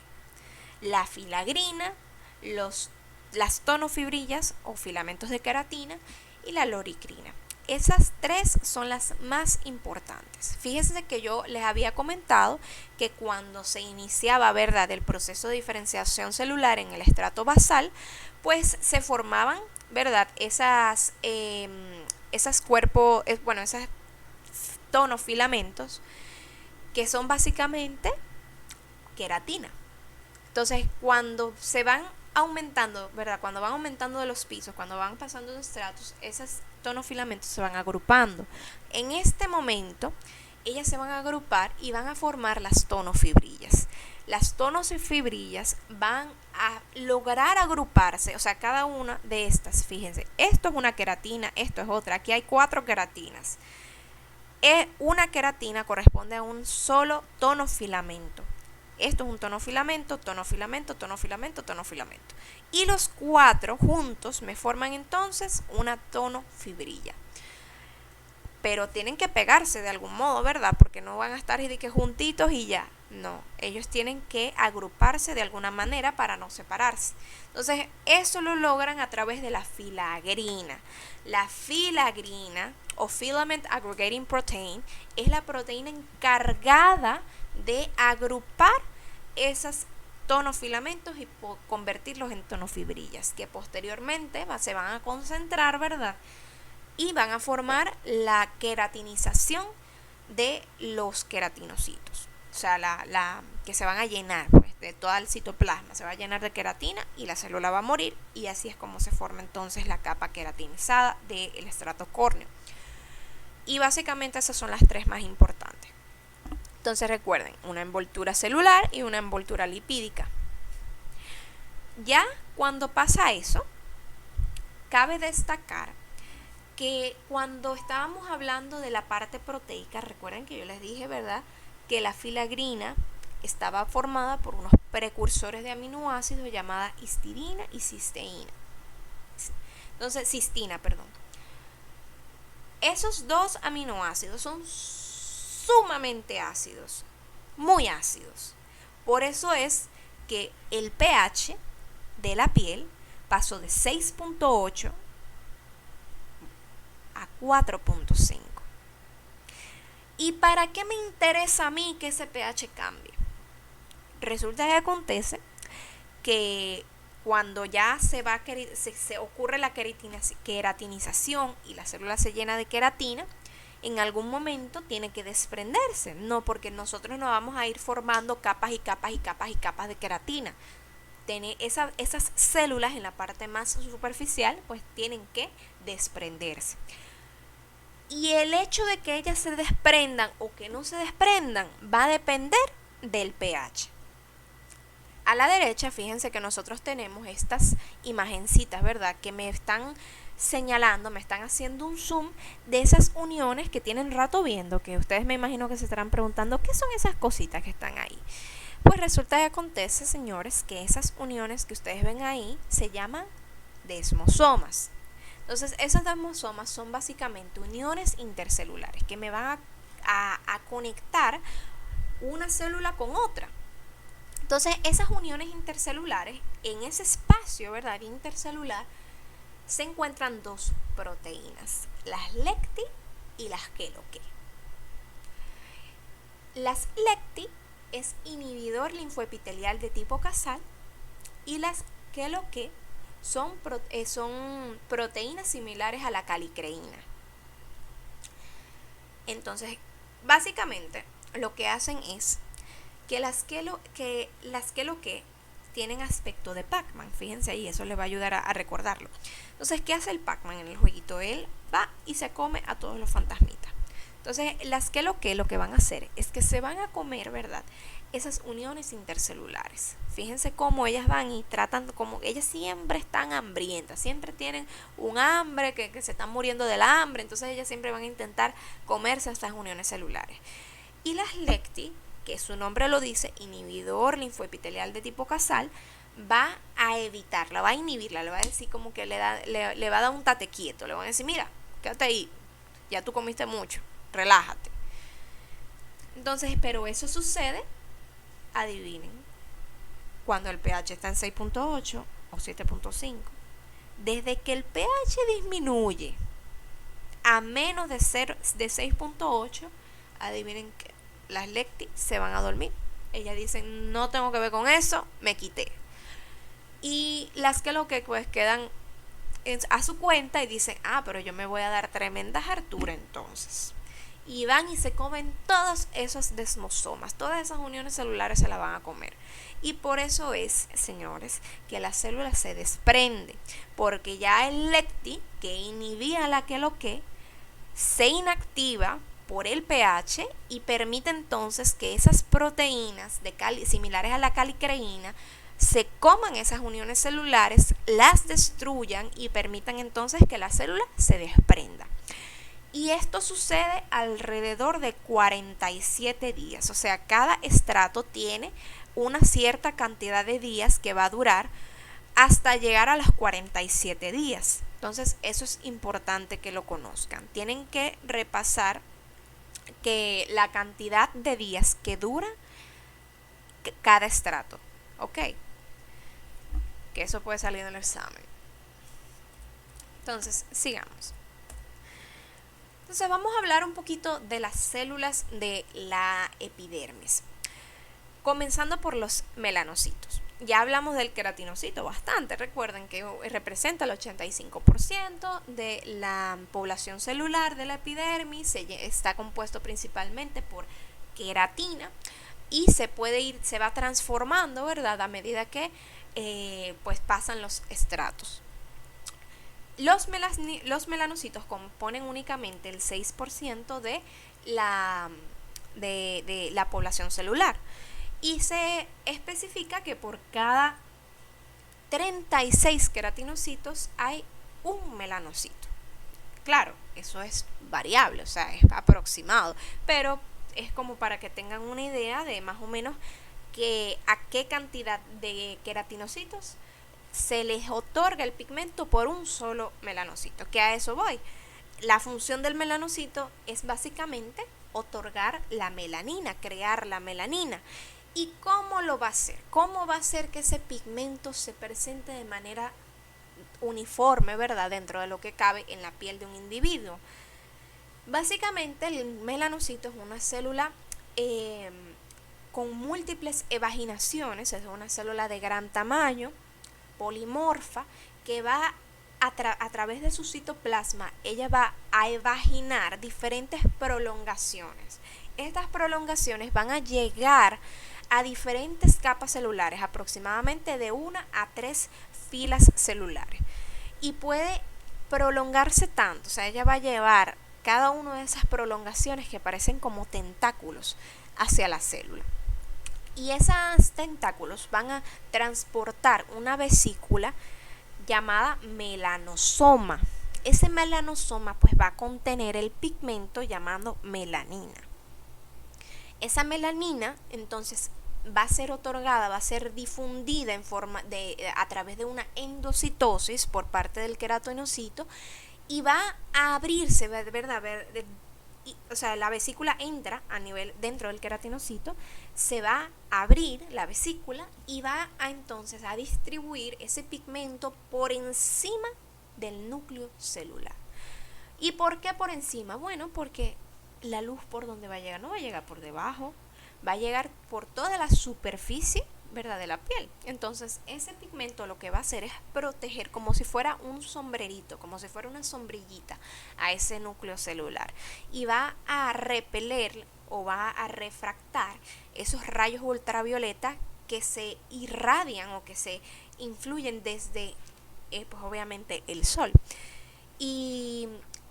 la filagrina, las tonofibrillas o filamentos de queratina y la loricrina. Esas tres son las más importantes. Fíjense que yo les había comentado que cuando se iniciaba, ¿verdad?, el proceso de diferenciación celular en el estrato basal, pues se formaban, ¿verdad?, esas tonofilamentos que son básicamente queratina. Entonces, cuando se van aumentando, ¿verdad?, cuando van aumentando de los pisos, cuando van pasando de estratos, esos tonofilamentos se van agrupando. En este momento, ellas se van a agrupar y van a formar las tonofibrillas. Las tonofibrillas van a lograr agruparse, o sea, cada una de estas, fíjense, esto es una queratina, esto es otra, aquí hay 4 queratinas. Una queratina corresponde a un solo tonofilamento. Esto es un tonofilamento, tonofilamento, tonofilamento, tonofilamento. Y los 4 juntos me forman entonces una tonofibrilla. Pero tienen que pegarse de algún modo, ¿verdad? Porque no van a estar juntitos y ya. No, ellos tienen que agruparse de alguna manera para no separarse. Entonces, eso lo logran a través de la filagrina. La filagrina o Filament Aggregating Protein es la proteína encargada de agrupar esos tonofilamentos y convertirlos en tonofibrillas, que posteriormente se van a concentrar, ¿verdad?, y van a formar la queratinización de los queratinocitos. O sea, la que se van a llenar, pues, de todo el citoplasma, se va a llenar de queratina y la célula va a morir, y así es como se forma entonces la capa queratinizada del estrato córneo. Y básicamente esas son las tres más importantes. Entonces recuerden, una envoltura celular y una envoltura lipídica. Ya cuando pasa eso, cabe destacar que cuando estábamos hablando de la parte proteica, recuerden que yo les dije, ¿verdad?, que la filagrina estaba formada por unos precursores de aminoácidos llamadas histidina y cisteína. Entonces, cistina, perdón. Esos dos aminoácidos son sumamente ácidos, muy ácidos. Por eso es que el pH de la piel pasó de 6.8 a 4.5. ¿Y para qué me interesa a mí que ese pH cambie? Resulta que acontece que cuando ya se ocurre la queratinización y la célula se llena de queratina, en algún momento tiene que desprenderse, no porque nosotros nos vamos a ir formando capas y capas y capas y capas de queratina. Esas células en la parte más superficial pues tienen que desprenderse. Y el hecho de que ellas se desprendan o que no se desprendan va a depender del pH. A la derecha, fíjense que nosotros tenemos estas imagencitas, ¿verdad?, que me están señalando, me están haciendo un zoom de esas uniones que tienen rato viendo, que ustedes me imagino que se estarán preguntando, ¿qué son esas cositas que están ahí? Pues resulta y acontece, señores, que esas uniones que ustedes ven ahí se llaman desmosomas. Entonces, esos desmosomas son básicamente uniones intercelulares que me van a conectar una célula con otra. Entonces, esas uniones intercelulares, en ese espacio, ¿verdad?, intercelular, se encuentran dos proteínas, las lecti y las queloque. Las lecti es inhibidor linfoepitelial de tipo casal y las queloque son proteínas similares a la calicreína. Entonces, básicamente, lo que hacen es que las queloque tienen aspecto de Pac-Man. Fíjense ahí, eso les va a ayudar a recordarlo. Entonces, ¿qué hace el Pac-Man en el jueguito? Él va y se come a todos los fantasmitas. Entonces, las queloque lo que van a hacer es que se van a comer, ¿verdad?, esas uniones intercelulares. Fíjense cómo ellas van y tratan, como ellas siempre están hambrientas, siempre tienen un hambre, que se están muriendo del hambre, entonces ellas siempre van a intentar comerse estas uniones celulares. Y las lecti, que su nombre lo dice, inhibidor linfoepitelial de tipo casal, va a evitarla, va a inhibirla, le va a decir como que le va a dar un tate quieto, le van a decir, mira, quédate ahí, ya tú comiste mucho, relájate. Entonces, pero eso sucede, adivinen, cuando el pH está en 6.8 o 7.5. Desde que el pH disminuye a menos de 6.8, adivinen que las lecti se van a dormir. Ellas dicen, no tengo que ver con eso, me quité. Y las queloque pues quedan a su cuenta y dicen, pero yo me voy a dar tremenda hartura entonces. Y van y se comen todos esos desmosomas, todas esas uniones celulares se las van a comer. Y por eso es, señores, que la célula se desprende, porque ya el lecti, que inhibía la queloque, se inactiva por el pH y permite entonces que esas proteínas similares a la calicreína se coman esas uniones celulares, las destruyan y permitan entonces que la célula se desprenda. Y esto sucede alrededor de 47 días, o sea, cada estrato tiene una cierta cantidad de días que va a durar hasta llegar a los 47 días. Entonces, eso es importante que lo conozcan. Tienen que repasar que la cantidad de días que dura cada estrato, ¿ok? Que eso puede salir en el examen. Entonces, sigamos. Entonces vamos a hablar un poquito de las células de la epidermis, comenzando por los melanocitos. Ya hablamos del queratinocito bastante, recuerden que representa el 85% de la población celular de la epidermis, está compuesto principalmente por queratina y se va transformando, ¿verdad?, a medida que pues pasan los estratos. Los melanocitos componen únicamente el 6% de la población celular y se especifica que por cada 36 queratinocitos hay un melanocito. Claro, eso es variable, o sea, es aproximado, pero es como para que tengan una idea de más o menos a qué cantidad de queratinocitos se les otorga el pigmento por un solo melanocito, que a eso voy. La función del melanocito es básicamente otorgar la melanina, crear la melanina. ¿Y cómo lo va a hacer? ¿Cómo va a hacer que ese pigmento se presente de manera uniforme, ¿verdad?, dentro de lo que cabe en la piel de un individuo? Básicamente el melanocito es una célula con múltiples evaginaciones, es una célula de gran tamaño, polimorfa, que va a través de su citoplasma, ella va a evaginar diferentes prolongaciones. Estas prolongaciones van a llegar a diferentes capas celulares, aproximadamente de 1 a 3 filas celulares. Y puede prolongarse tanto, o sea, ella va a llevar cada una de esas prolongaciones que parecen como tentáculos hacia la célula. Y esos tentáculos van a transportar una vesícula llamada melanosoma. Ese melanosoma pues va a contener el pigmento llamado melanina. Esa melanina entonces va a ser otorgada, va a ser difundida a través de una endocitosis por parte del queratinocito y va a abrirse, ¿verdad? O sea, la vesícula entra dentro del queratinocito, se va a abrir la vesícula y va entonces a distribuir ese pigmento por encima del núcleo celular. ¿Y por qué por encima? Bueno, porque la luz por donde va a llegar, no va a llegar por debajo, va a llegar por toda la superficie, ¿verdad?, de la piel. Entonces ese pigmento lo que va a hacer es proteger como si fuera un sombrerito, como si fuera una sombrillita a ese núcleo celular, y va a repeler o va a refractar esos rayos ultravioleta que se irradian o que se influyen desde pues obviamente el sol. Y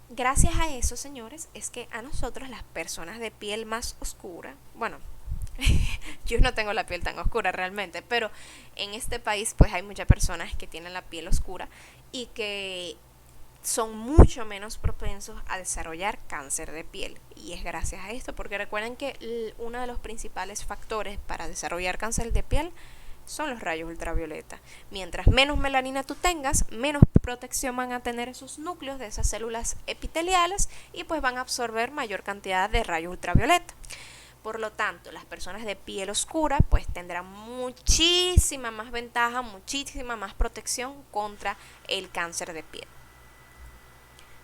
gracias a eso, señores, es que a nosotros, las personas de piel más oscura, bueno, yo no tengo la piel tan oscura realmente, pero en este país pues hay muchas personas que tienen la piel oscura y que son mucho menos propensos a desarrollar cáncer de piel. Y es gracias a esto, porque recuerden que uno de los principales factores para desarrollar cáncer de piel son los rayos ultravioleta. Mientras menos melanina tú tengas, menos protección van a tener esos núcleos de esas células epiteliales y pues van a absorber mayor cantidad de rayos ultravioleta. Por lo tanto, las personas de piel oscura pues tendrán muchísima más ventaja, muchísima más protección contra el cáncer de piel.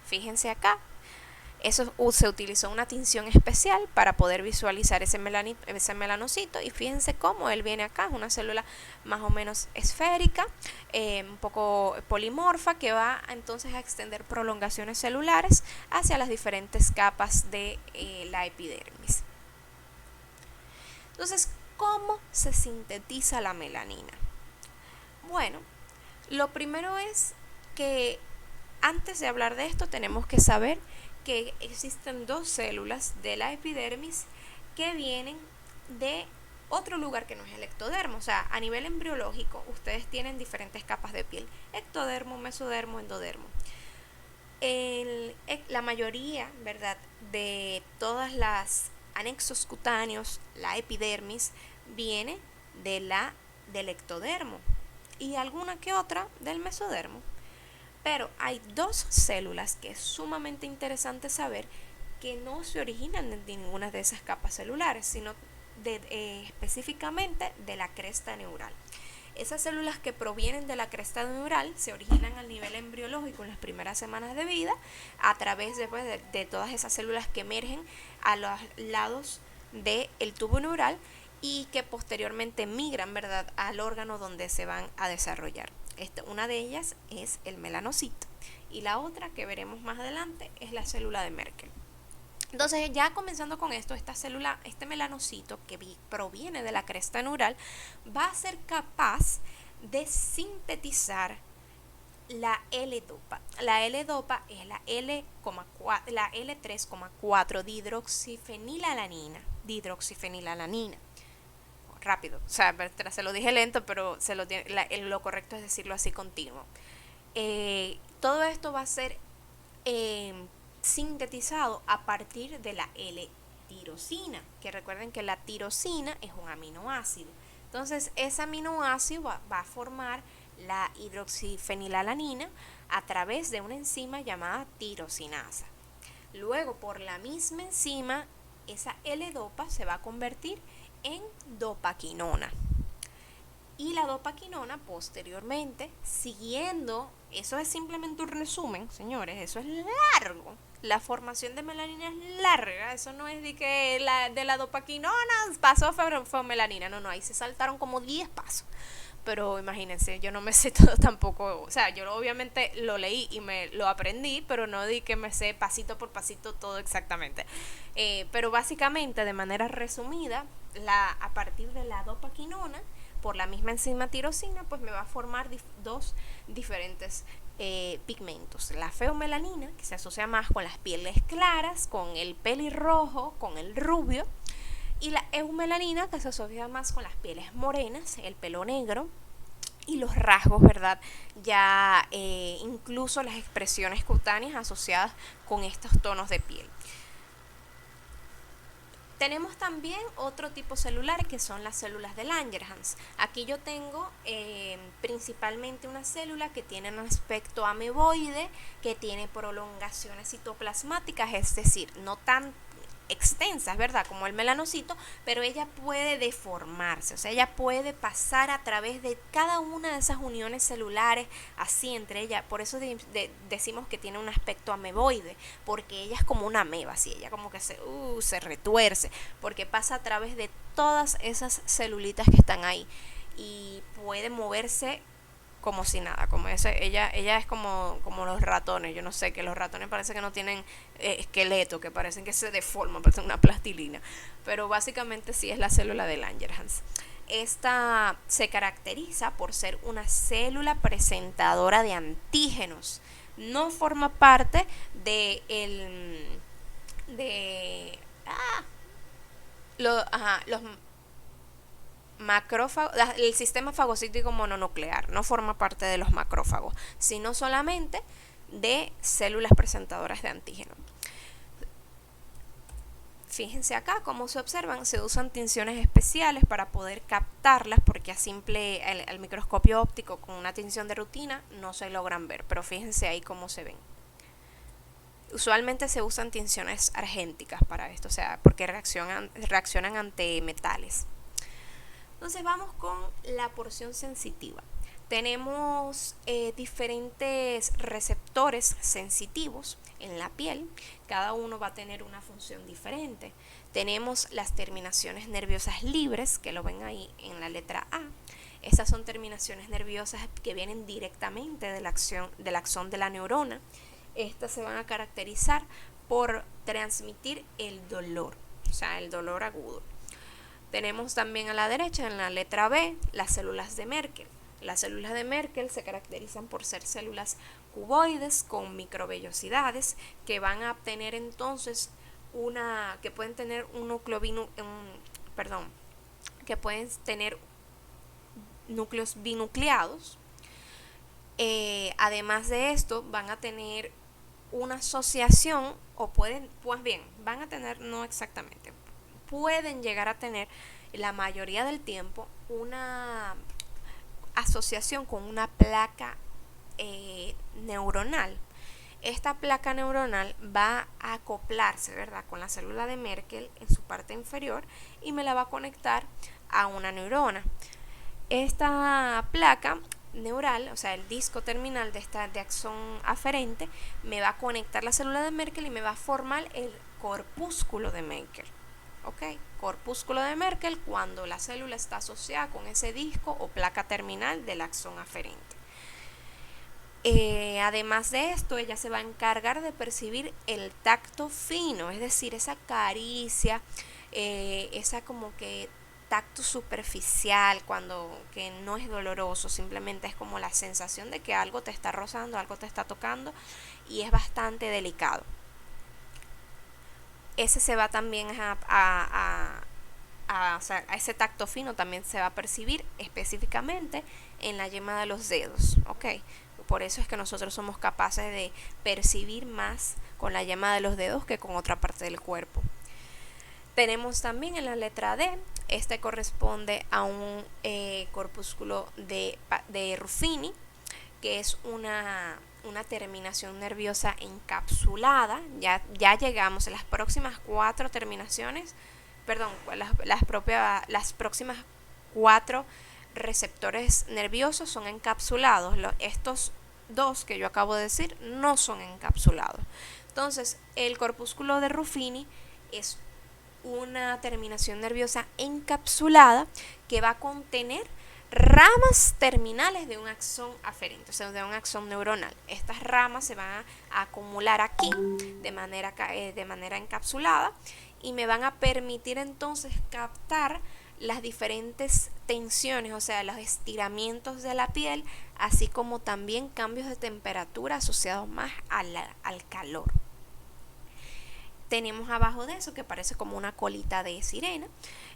Fíjense acá, se utilizó una tinción especial para poder visualizar ese melanocito, y fíjense cómo él viene acá, es una célula más o menos esférica, un poco polimorfa, que va entonces a extender prolongaciones celulares hacia las diferentes capas de la epidermis. Entonces, ¿cómo se sintetiza la melanina? Bueno, lo primero es que antes de hablar de esto tenemos que saber que existen dos células de la epidermis que vienen de otro lugar que no es el ectodermo. O sea, a nivel embriológico ustedes tienen diferentes capas de piel: ectodermo, mesodermo, endodermo. La mayoría, ¿verdad?, de todas las anexos cutáneos, la epidermis, viene del ectodermo y alguna que otra del mesodermo. Pero hay dos células que es sumamente interesante saber que no se originan de ninguna de esas capas celulares, sino específicamente de la cresta neural. Esas células que provienen de la cresta neural se originan a nivel embriológico en las primeras semanas de vida, a través de todas esas células que emergen a los lados del tubo neural y que posteriormente migran, ¿verdad?, al órgano donde se van a desarrollar. Una de ellas es el melanocito y la otra que veremos más adelante es la célula de Merkel. Entonces, ya comenzando con esto, esta célula, este melanocito que proviene de la cresta neural, va a ser capaz de sintetizar la L-dopa. La L-dopa es la L3,4 dihidroxifenilalanina. Rápido, o sea, se lo dije lento, pero lo correcto es decirlo así continuo. Todo esto va a ser eh, sintetizado a partir de la L-tirosina, que recuerden que la tirosina es un aminoácido. Entonces, ese aminoácido va a formar la hidroxifenilalanina a través de una enzima llamada tirosinasa. Luego, por la misma enzima, esa L-dopa se va a convertir en dopaquinona. Y la dopaquinona posteriormente, siguiendo, eso es simplemente un resumen, señores, eso es largo. La formación de melanina es larga, eso no es de que de la dopaquinona pasó fue melanina, no, ahí se saltaron como 10 pasos. Pero imagínense, yo no me sé todo tampoco, o sea, yo obviamente lo leí y me lo aprendí, pero no di que me sé pasito por pasito todo exactamente. Pero básicamente, de manera resumida, a partir de la dopaquinona, por la misma enzima tirosina, pues me va a formar dos diferentes pigmentos. La feomelanina, que se asocia más con las pieles claras, con el pelirrojo, con el rubio, y la eumelanina, que se asocia más con las pieles morenas, el pelo negro y los rasgos, ¿verdad? Ya incluso las expresiones cutáneas asociadas con estos tonos de piel. Tenemos también otro tipo celular que son las células de Langerhans. Aquí yo tengo principalmente una célula que tiene un aspecto ameboide, que tiene prolongaciones citoplasmáticas, es decir, no tan extensas, ¿verdad? Como el melanocito, pero ella puede deformarse, o sea, ella puede pasar a través de cada una de esas uniones celulares, así entre ellas, por eso decimos que tiene un aspecto ameboide, porque ella es como una ameba, así, ella como que se retuerce, porque pasa a través de todas esas celulitas que están ahí y puede moverse como si nada, como ella es como los ratones, yo no sé, que los ratones parece que no tienen esqueleto, que parecen que se deforman, parecen una plastilina, pero básicamente sí es la célula de Langerhans. Esta se caracteriza por ser una célula presentadora de antígenos, no forma parte los macrófagos, el sistema fagocítico mononuclear, no forma parte de los macrófagos, sino solamente de células presentadoras de antígeno. Fíjense acá cómo se observan, se usan tinciones especiales para poder captarlas, porque a simple al microscopio óptico con una tinción de rutina no se logran ver, pero fíjense ahí cómo se ven. Usualmente se usan tinciones argénticas para esto, o sea, porque reaccionan ante metales. Entonces vamos con la porción sensitiva. Tenemos diferentes receptores sensitivos en la piel, cada uno va a tener una función diferente. Tenemos las terminaciones nerviosas libres, que lo ven ahí en la letra A. Estas son terminaciones nerviosas que vienen directamente del axón de la neurona. Estas se van a caracterizar por transmitir el dolor, o sea, el dolor agudo. Tenemos también a la derecha, en la letra B, las células de Merkel. Las células de Merkel se caracterizan por ser células cuboides con microvellosidades que van a tener entonces que pueden tener que pueden tener núcleos binucleados. Además de esto, van a tener una asociación van a tener, no exactamente, pueden llegar a tener la mayoría del tiempo una asociación con una placa neuronal. Esta placa neuronal va a acoplarse, ¿verdad?, con la célula de Merkel en su parte inferior y me la va a conectar a una neurona. Esta placa neural, o sea, el disco terminal de axón aferente, me va a conectar la célula de Merkel y me va a formar el corpúsculo de Merkel. ¿Ok? Corpúsculo de Merkel cuando la célula está asociada con ese disco o placa terminal del axón aferente. Además de esto, ella se va a encargar de percibir el tacto fino, es decir, esa caricia, esa como que tacto superficial, que no es doloroso, simplemente es como la sensación de que algo te está rozando, algo te está tocando y es bastante delicado. Ese se va también o sea, a ese tacto fino también se va a percibir específicamente en la yema de los dedos, ¿ok? por eso es que nosotros somos capaces de percibir más con la yema de los dedos que con otra parte del cuerpo. Tenemos también en la letra D, este corresponde a un corpúsculo de Ruffini, que es una terminación nerviosa encapsulada. Ya llegamos a las próximas 4 terminaciones, perdón, las próximas 4 receptores nerviosos son encapsulados. Estos 2 que yo acabo de decir no son encapsulados. Entonces, el corpúsculo de Ruffini es una terminación nerviosa encapsulada que va a contener ramas terminales de un axón aferente, o sea, de un axón neuronal. Estas ramas se van a acumular aquí de manera encapsulada y me van a permitir entonces captar las diferentes tensiones, o sea, los estiramientos de la piel, así como también cambios de temperatura asociados más al calor. Tenemos abajo de eso, que parece como una colita de sirena,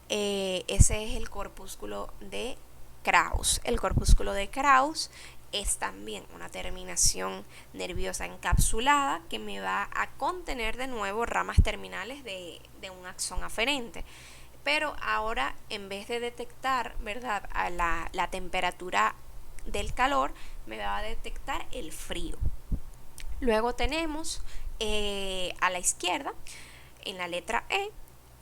ese es el corpúsculo de Krauss. El corpúsculo de Krauss es también una terminación nerviosa encapsulada que me va a contener de nuevo ramas terminales de un axón aferente. Pero ahora, en vez de detectar, ¿verdad?, a la temperatura del calor, me va a detectar el frío. Luego tenemos a la izquierda, en la letra E,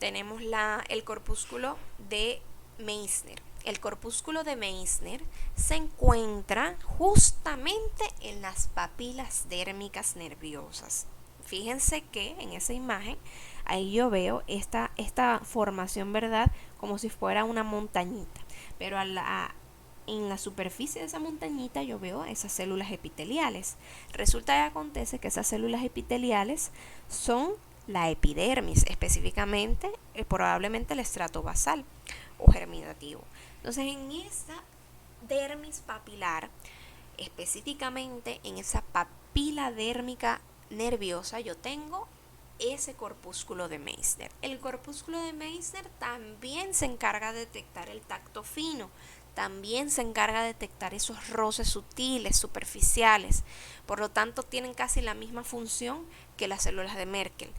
tenemos el corpúsculo de Meissner. El corpúsculo de Meissner se encuentra justamente en las papilas dérmicas nerviosas. Fíjense que en esa imagen, ahí yo veo esta formación, ¿verdad?, como si fuera una montañita, pero en la superficie de esa montañita yo veo esas células epiteliales. Resulta y acontece que esas células epiteliales son la epidermis, específicamente probablemente el estrato basal o germinativo. Entonces, en esa dermis papilar, específicamente en esa papila dérmica nerviosa, yo tengo ese corpúsculo de Meissner. El corpúsculo de Meissner también se encarga de detectar el tacto fino, también se encarga de detectar esos roces sutiles, superficiales. Por lo tanto, tienen casi la misma función que las células de Merkel.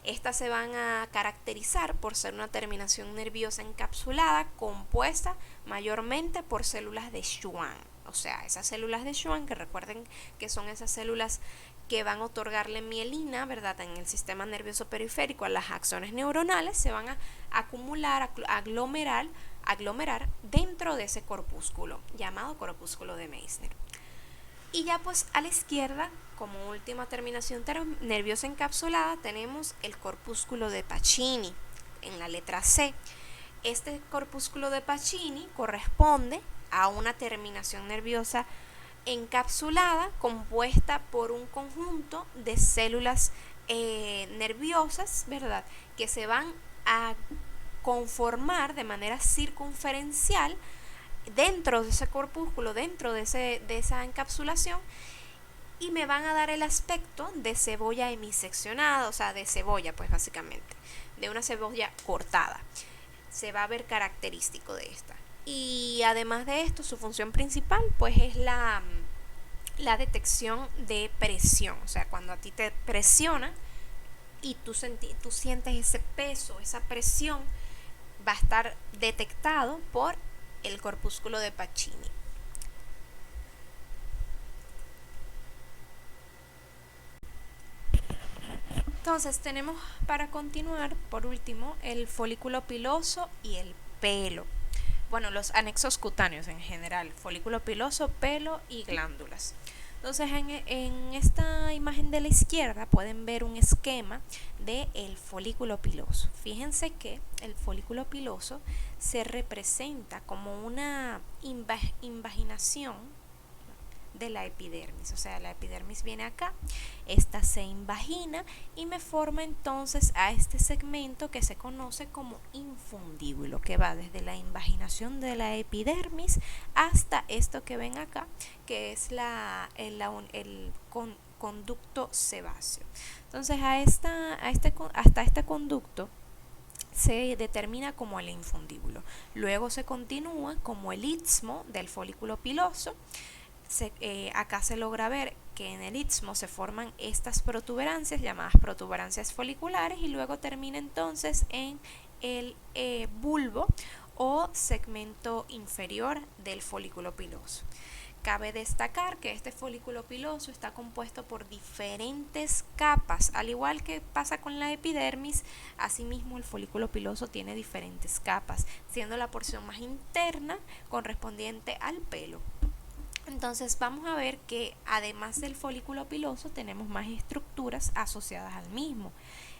Estas se van a caracterizar por ser una terminación nerviosa encapsulada compuesta mayormente por células de Schwann. O sea, esas células de Schwann, que recuerden que son esas células que van a otorgarle mielina, ¿verdad?, en el sistema nervioso periférico a las axones neuronales, se van a acumular, aglomerar dentro de ese corpúsculo llamado corpúsculo de Meissner. Y ya pues a la izquierda, como última terminación nerviosa encapsulada, tenemos el corpúsculo de Pacini en la letra C. Este corpúsculo de Pacini corresponde a una terminación nerviosa encapsulada compuesta por un conjunto de células nerviosas, ¿verdad?, que se van a conformar de manera circunferencial dentro de ese corpúsculo, dentro de esa encapsulación, y me van a dar el aspecto de cebolla hemiseccionada, o sea, de cebolla, pues básicamente, de una cebolla cortada. Se va a ver característico de esta. Y además de esto, su función principal, pues es la detección de presión. O sea, cuando a ti te presiona y tú sientes ese peso, esa presión, va a estar detectado por el corpúsculo de Pacini. Entonces tenemos, para continuar, por último, el folículo piloso y el pelo. Bueno, los anexos cutáneos en general, folículo piloso, pelo y glándulas. Entonces, en esta imagen de la izquierda pueden ver un esquema del folículo piloso. Fíjense que el folículo piloso se representa como una invaginación de la epidermis, o sea, la epidermis viene acá, esta se invagina y me forma entonces a este segmento que se conoce como infundíbulo, que va desde la invaginación de la epidermis hasta esto que ven acá, que es el conducto sebáceo. Entonces hasta este conducto se determina como el infundíbulo. Luego se continúa como el istmo del folículo piloso, acá se logra ver que en el istmo se forman estas protuberancias llamadas protuberancias foliculares y luego termina entonces en el bulbo o segmento inferior del folículo piloso. Cabe destacar que este folículo piloso está compuesto por diferentes capas, al igual que pasa con la epidermis. Asimismo, el folículo piloso tiene diferentes capas, siendo la porción más interna correspondiente al pelo. Entonces vamos a ver que además del folículo piloso tenemos más estructuras asociadas al mismo.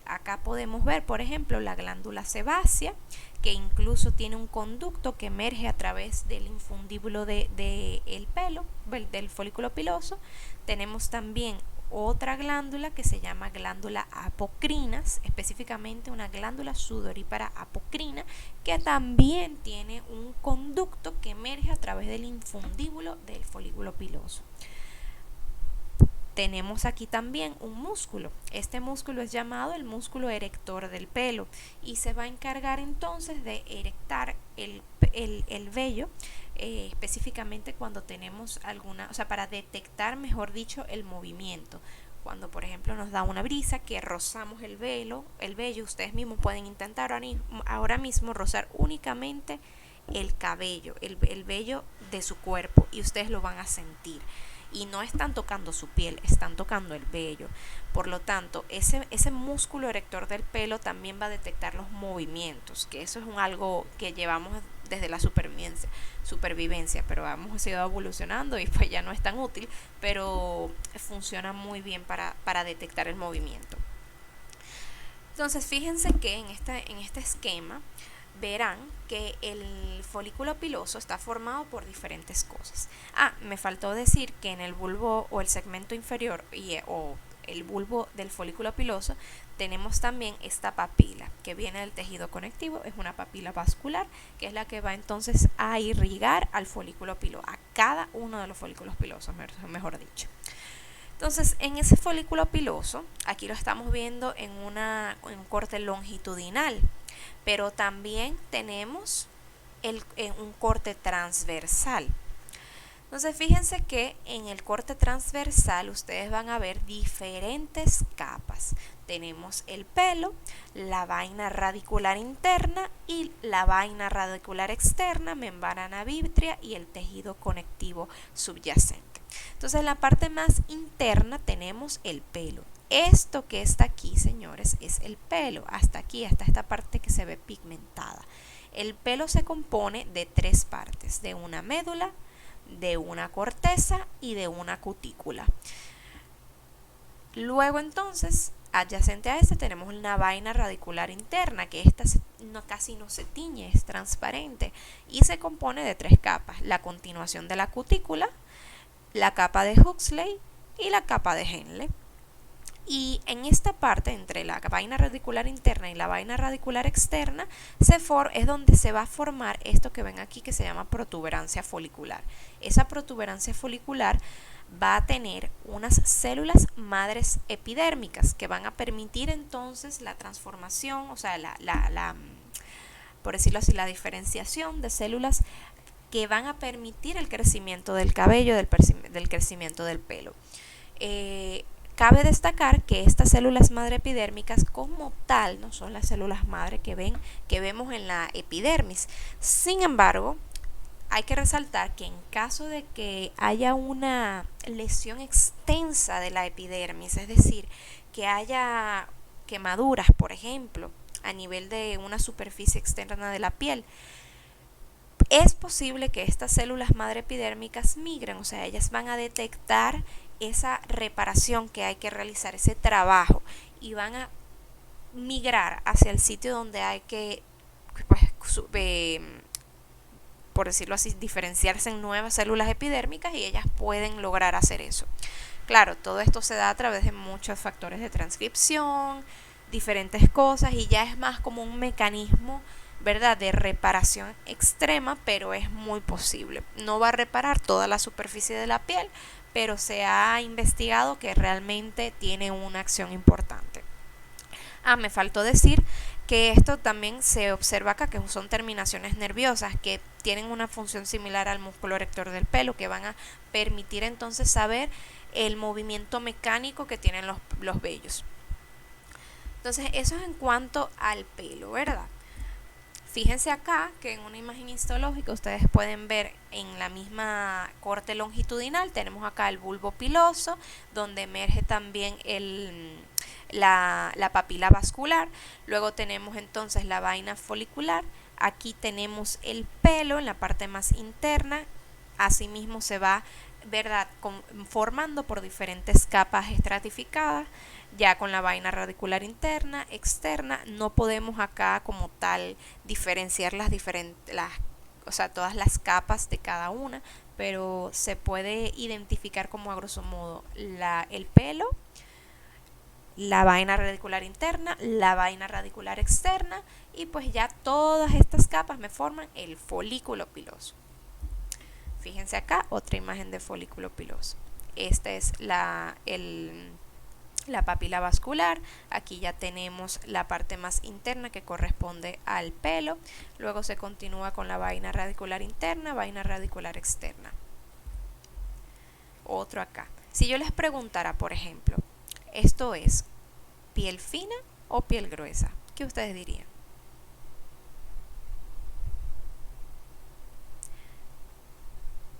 Acá podemos ver, por ejemplo, la glándula sebácea, que incluso tiene un conducto que emerge a través del infundíbulo del pelo, del folículo piloso. Tenemos también otra glándula que se llama glándula apocrina, específicamente una glándula sudorípara apocrina, que también tiene un conducto que emerge a través del infundíbulo del folículo piloso. Tenemos aquí también un músculo. Este músculo es llamado el músculo erector del pelo y se va a encargar entonces de erectar el vello, específicamente cuando tenemos para detectar, mejor dicho, el movimiento. Cuando, por ejemplo, nos da una brisa que rozamos el vello, ustedes mismos pueden intentar ahora mismo rozar únicamente el cabello, el vello de su cuerpo, y ustedes lo van a sentir. Y no están tocando su piel, están tocando el vello. Por lo tanto, ese músculo erector del pelo también va a detectar los movimientos, que eso es algo que llevamos desde la supervivencia, pero hemos ido evolucionando y pues ya no es tan útil, pero funciona muy bien para detectar el movimiento. Entonces, fíjense que en este esquema verán que el folículo piloso está formado por diferentes cosas. Me faltó decir que en el bulbo o el segmento inferior o el bulbo del folículo piloso tenemos también esta papila que viene del tejido conectivo. Es una papila vascular que es la que va entonces a irrigar al folículo piloso, a cada uno de los folículos pilosos, mejor dicho. Entonces, en ese folículo piloso, aquí lo estamos viendo en un corte longitudinal, pero también tenemos un corte transversal. Entonces, fíjense que en el corte transversal ustedes van a ver diferentes capas. Tenemos el pelo, la vaina radicular interna y la vaina radicular externa, membrana vítrea y el tejido conectivo subyacente. Entonces, en la parte más interna tenemos el pelo. Esto que está aquí, señores, es el pelo. Hasta aquí, hasta esta parte que se ve pigmentada. El pelo se compone de tres partes: de una médula, de una corteza y de una cutícula. Luego, entonces, adyacente a este tenemos una vaina radicular interna, que esta casi no se tiñe, es transparente y se compone de tres capas: la continuación de la cutícula, la capa de Huxley y la capa de Henle. Y en esta parte, entre la vaina radicular interna y la vaina radicular externa, es donde se va a formar esto que ven aquí, que se llama protuberancia folicular. Esa protuberancia folicular va a tener unas células madres epidérmicas que van a permitir entonces la transformación, o sea, por decirlo así, la diferenciación de células que van a permitir el crecimiento del cabello, del crecimiento del pelo. Cabe destacar que estas células madre epidérmicas como tal no son las células madre que vemos en la epidermis. Sin embargo, hay que resaltar que en caso de que haya una lesión extensa de la epidermis, es decir, que haya quemaduras, por ejemplo, a nivel de una superficie externa de la piel, es posible que estas células madre epidérmicas migren, o sea, ellas van a detectar esa reparación que hay que realizar, ese trabajo, y van a migrar hacia el sitio donde hay que, por decirlo así, diferenciarse en nuevas células epidérmicas, y ellas pueden lograr hacer eso. Claro, todo esto se da a través de muchos factores de transcripción, diferentes cosas, y ya es más como un mecanismo, ¿verdad?, de reparación extrema, pero es muy posible. No va a reparar toda la superficie de la piel, pero se ha investigado que realmente tiene una acción importante. Me faltó decir que esto también se observa acá, que son terminaciones nerviosas, que tienen una función similar al músculo erector del pelo, que van a permitir entonces saber el movimiento mecánico que tienen los vellos. Entonces eso es en cuanto al pelo, ¿verdad? Fíjense acá que en una imagen histológica ustedes pueden ver en la misma corte longitudinal, tenemos acá el bulbo piloso, donde emerge también la papila vascular. Luego tenemos entonces la vaina folicular. Aquí tenemos el pelo en la parte más interna. Asimismo se va, ¿verdad?, formando por diferentes capas estratificadas. Ya con la vaina radicular interna, externa, no podemos acá como tal diferenciar todas las capas de cada una, pero se puede identificar como a grosso modo el pelo, la vaina radicular interna, la vaina radicular externa, y pues ya todas estas capas me forman el folículo piloso. Fíjense acá, otra imagen de folículo piloso. Esta es la papila vascular. Aquí ya tenemos la parte más interna que corresponde al pelo. Luego se continúa con la vaina radicular interna, vaina radicular externa. Otro acá. Si yo les preguntara, por ejemplo, ¿esto es piel fina o piel gruesa? ¿Qué ustedes dirían?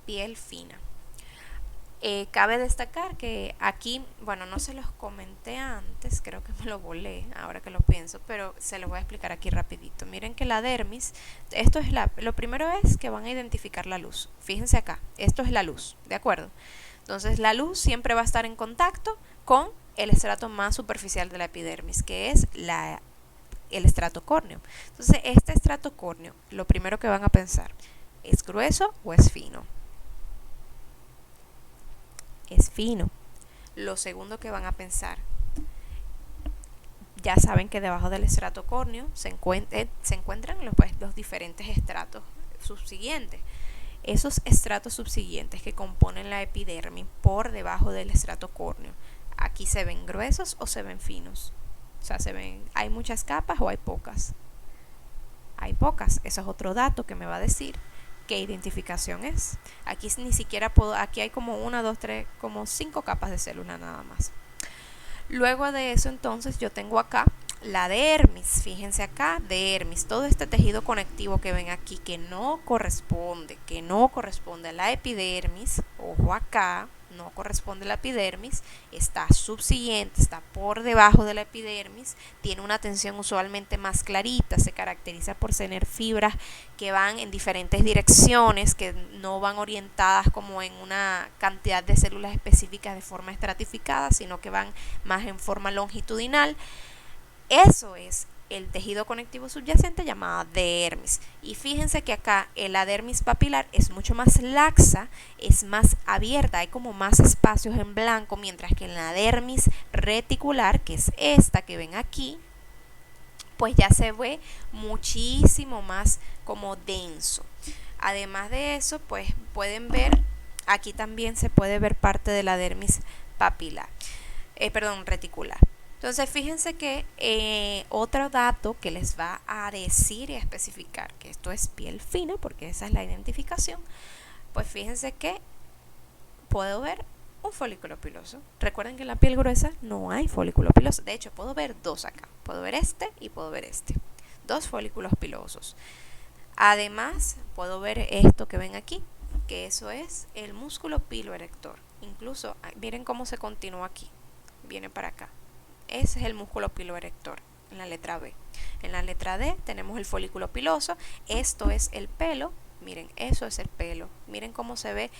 Piel fina. Cabe destacar que aquí, bueno, no se los comenté antes, creo que me lo volé ahora que lo pienso, pero se los voy a explicar aquí rapidito. Miren que la dermis, esto es lo primero es que van a identificar la luz. Fíjense acá, esto es la luz, ¿de acuerdo? Entonces la luz siempre va a estar en contacto con el estrato más superficial de la epidermis, que es el estrato córneo. Entonces este estrato córneo, lo primero que van a pensar, ¿es grueso o es fino? Es fino. Lo segundo que van a pensar, ya saben que debajo del estrato córneo se encuentran los diferentes estratos subsiguientes. Esos estratos subsiguientes que componen la epidermis por debajo del estrato córneo, aquí se ven gruesos o se ven finos. O sea, ¿hay muchas capas o hay pocas? Hay pocas. Eso es otro dato que me va a decir qué identificación es. Aquí ni siquiera aquí hay como 1, 2, 3, como 5 capas de célula nada más. Luego de eso entonces yo tengo acá la dermis. Fíjense acá, dermis, todo este tejido conectivo que ven aquí que no corresponde a la epidermis. Ojo acá, no corresponde a la epidermis, está subsiguiente, está por debajo de la epidermis, tiene una tensión usualmente más clarita, se caracteriza por tener fibras que van en diferentes direcciones, que no van orientadas como en una cantidad de células específicas de forma estratificada, sino que van más en forma longitudinal. Eso es el tejido conectivo subyacente llamada dermis. Y fíjense que acá la dermis papilar es mucho más laxa, es más abierta, hay como más espacios en blanco, mientras que en la dermis reticular, que es esta que ven aquí, pues ya se ve muchísimo más como denso. Además de eso, pues pueden ver, aquí también se puede ver parte de la dermis papilar, reticular. Entonces fíjense que otro dato que les va a decir y a especificar que esto es piel fina, porque esa es la identificación, pues fíjense que puedo ver un folículo piloso. Recuerden que en la piel gruesa no hay folículo piloso. De hecho, puedo ver dos acá. Puedo ver este y puedo ver este. Dos folículos pilosos. Además, puedo ver esto que ven aquí, que eso es el músculo piloerector. Incluso, miren cómo se continúa aquí. Viene para acá. Ese es el músculo piloerector en la letra B. En la letra D tenemos el folículo piloso. Esto es el pelo. Miren, eso es el pelo. Miren cómo se ve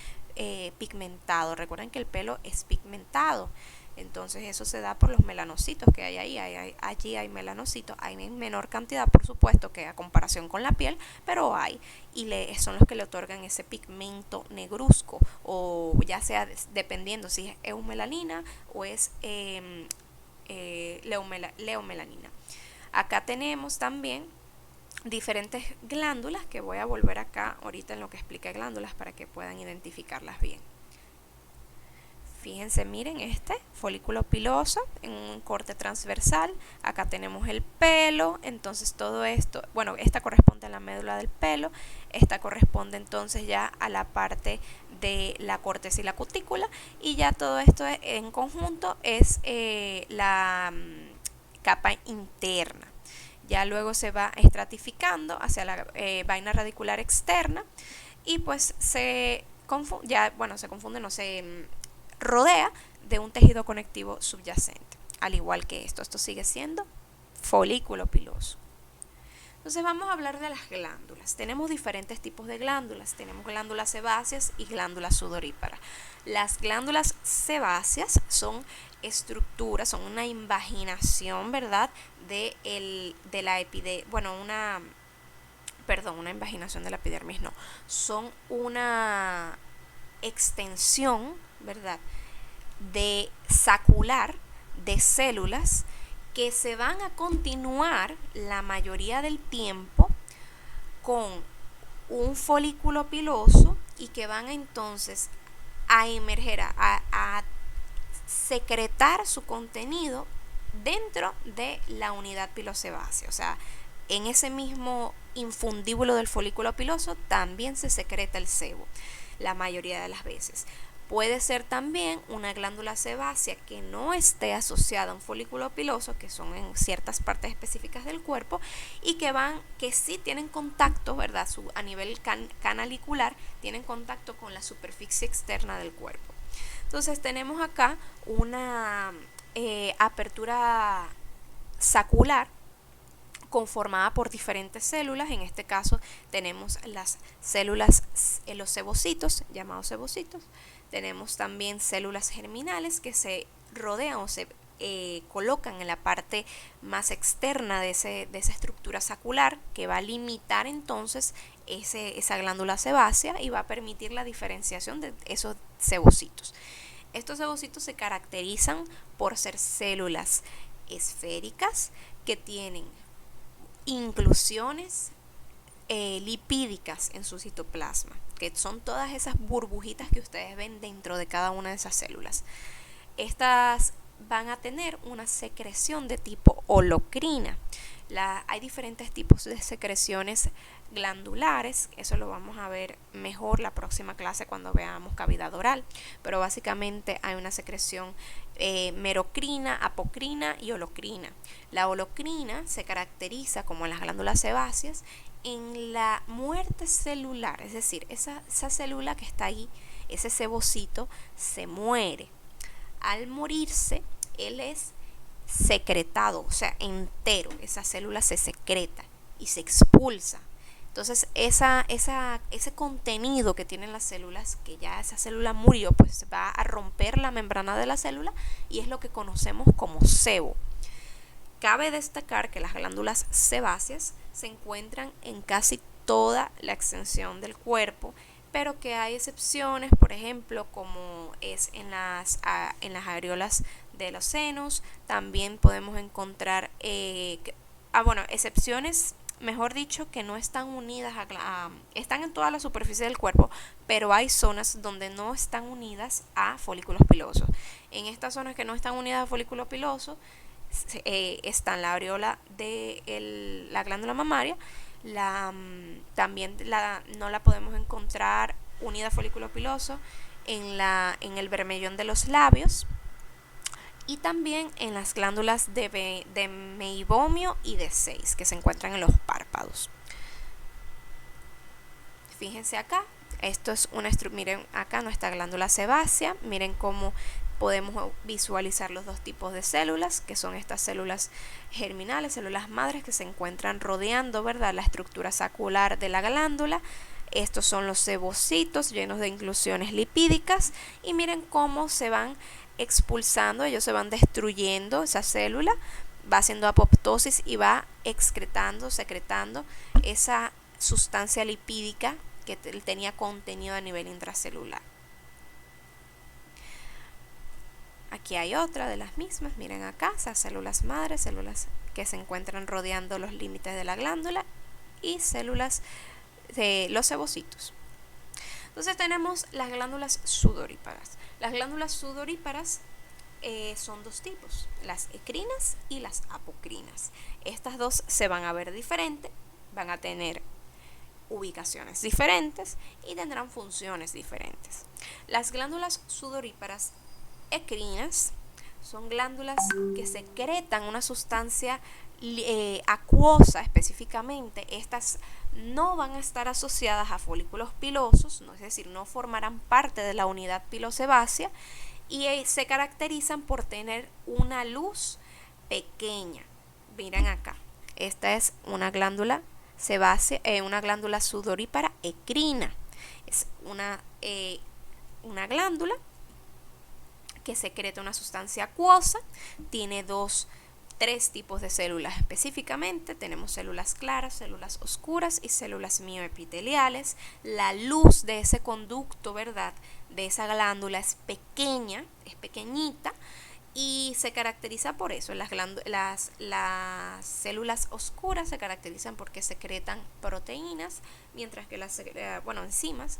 pigmentado. Recuerden que el pelo es pigmentado. Entonces eso se da por los melanocitos que hay ahí. Allí hay melanocitos. Hay en menor cantidad, por supuesto, que a comparación con la piel, pero hay. Y son los que le otorgan ese pigmento negruzco. O ya sea dependiendo si es eumelanina o es leomelanina. Acá tenemos también diferentes glándulas, que voy a volver acá ahorita en lo que explique glándulas para que puedan identificarlas bien. Fíjense, miren este folículo piloso en un corte transversal. Acá tenemos el pelo, entonces todo esto, bueno, esta corresponde a la médula del pelo, esta corresponde entonces ya a la parte de la corteza y la cutícula, y ya todo esto en conjunto es la capa interna. Ya luego se va estratificando hacia la vaina radicular externa y pues se confunde, no se rodea de un tejido conectivo subyacente, al igual que esto sigue siendo folículo piloso. Entonces vamos a hablar de las glándulas. Tenemos diferentes tipos de glándulas. Tenemos glándulas sebáceas y glándulas sudoríparas. Las glándulas sebáceas son estructuras, son una invaginación, ¿verdad? De la epidermis, una invaginación de la epidermis, no. Son una extensión, ¿verdad?, de sacular de células que se van a continuar la mayoría del tiempo con un folículo piloso y que van entonces a emerger, a secretar su contenido dentro de la unidad pilosebácea. O sea, en ese mismo infundíbulo del folículo piloso también se secreta el sebo la mayoría de las veces. Puede ser también una glándula sebácea que no esté asociada a un folículo piloso, que son en ciertas partes específicas del cuerpo, y que sí tienen contacto, ¿verdad? A nivel canalicular, tienen contacto con la superficie externa del cuerpo. Entonces tenemos acá una apertura sacular conformada por diferentes células. En este caso tenemos las células, los sebocitos, llamados sebocitos. Tenemos también células germinales que se rodean o se colocan en la parte más externa de esa estructura sacular, que va a limitar entonces esa glándula sebácea y va a permitir la diferenciación de esos sebocitos. Estos sebocitos se caracterizan por ser células esféricas que tienen inclusiones lipídicas en su citoplasma, que son todas esas burbujitas que ustedes ven dentro de cada una de esas células. Estas van a tener una secreción de tipo holocrina. Hay diferentes tipos de secreciones glandulares, eso lo vamos a ver mejor la próxima clase cuando veamos cavidad oral, pero básicamente hay una secreción merocrina, apocrina y holocrina. La holocrina se caracteriza, como en las glándulas sebáceas, en la muerte celular, es decir, esa célula que está ahí, ese sebocito, se muere. Al morirse, él es secretado, o sea, entero, esa célula se secreta y se expulsa. Entonces ese contenido que tienen las células, que ya esa célula murió, pues va a romper la membrana de la célula y es lo que conocemos como sebo. Cabe destacar que las glándulas sebáceas se encuentran en casi toda la extensión del cuerpo, pero que hay excepciones, por ejemplo, como es en las areolas de los senos. También podemos encontrar excepciones, mejor dicho, que no están unidas están en toda la superficie del cuerpo, pero hay zonas donde no están unidas a folículos pilosos. En estas zonas que no están unidas a folículos pilosos está la areola de la glándula mamaria. También no la podemos encontrar unida a folículo piloso en el bermellón de los labios, y también en las glándulas de meibomio y de Seyss, que se encuentran en los párpados. Fíjense acá, esto es miren acá nuestra glándula sebácea, miren cómo podemos visualizar los dos tipos de células, que son estas células germinales, células madres, que se encuentran rodeando, ¿verdad?, la estructura sacular de la glándula. Estos son los sebocitos llenos de inclusiones lipídicas, y miren cómo se van expulsando, ellos se van destruyendo, esa célula va haciendo apoptosis y va secretando esa sustancia lipídica que tenía contenido a nivel intracelular. Aquí hay otra de las mismas, miren acá, esas células madres, células que se encuentran rodeando los límites de la glándula, y células de los sebocitos. Entonces tenemos las glándulas sudoríparas. Las glándulas sudoríparas son dos tipos, las ecrinas y las apocrinas. Estas dos se van a ver diferentes, van a tener ubicaciones diferentes y tendrán funciones diferentes. Las glándulas sudoríparas ecrinas son glándulas que secretan una sustancia acuosa específicamente. Estas no van a estar asociadas a folículos pilosos, es decir, no formarán parte de la unidad pilosebácea y se caracterizan por tener una luz pequeña. Miren acá, esta es una glándula sebácea, una glándula sudorípara ecrina. Es una glándula que secreta una sustancia acuosa, tiene tres tipos de células específicamente. Tenemos células claras, células oscuras y células mioepiteliales. La luz de ese conducto, ¿verdad?, de esa glándula es pequeña, es pequeñita, y se caracteriza por eso. Las células oscuras se caracterizan porque secretan proteínas, mientras que enzimas,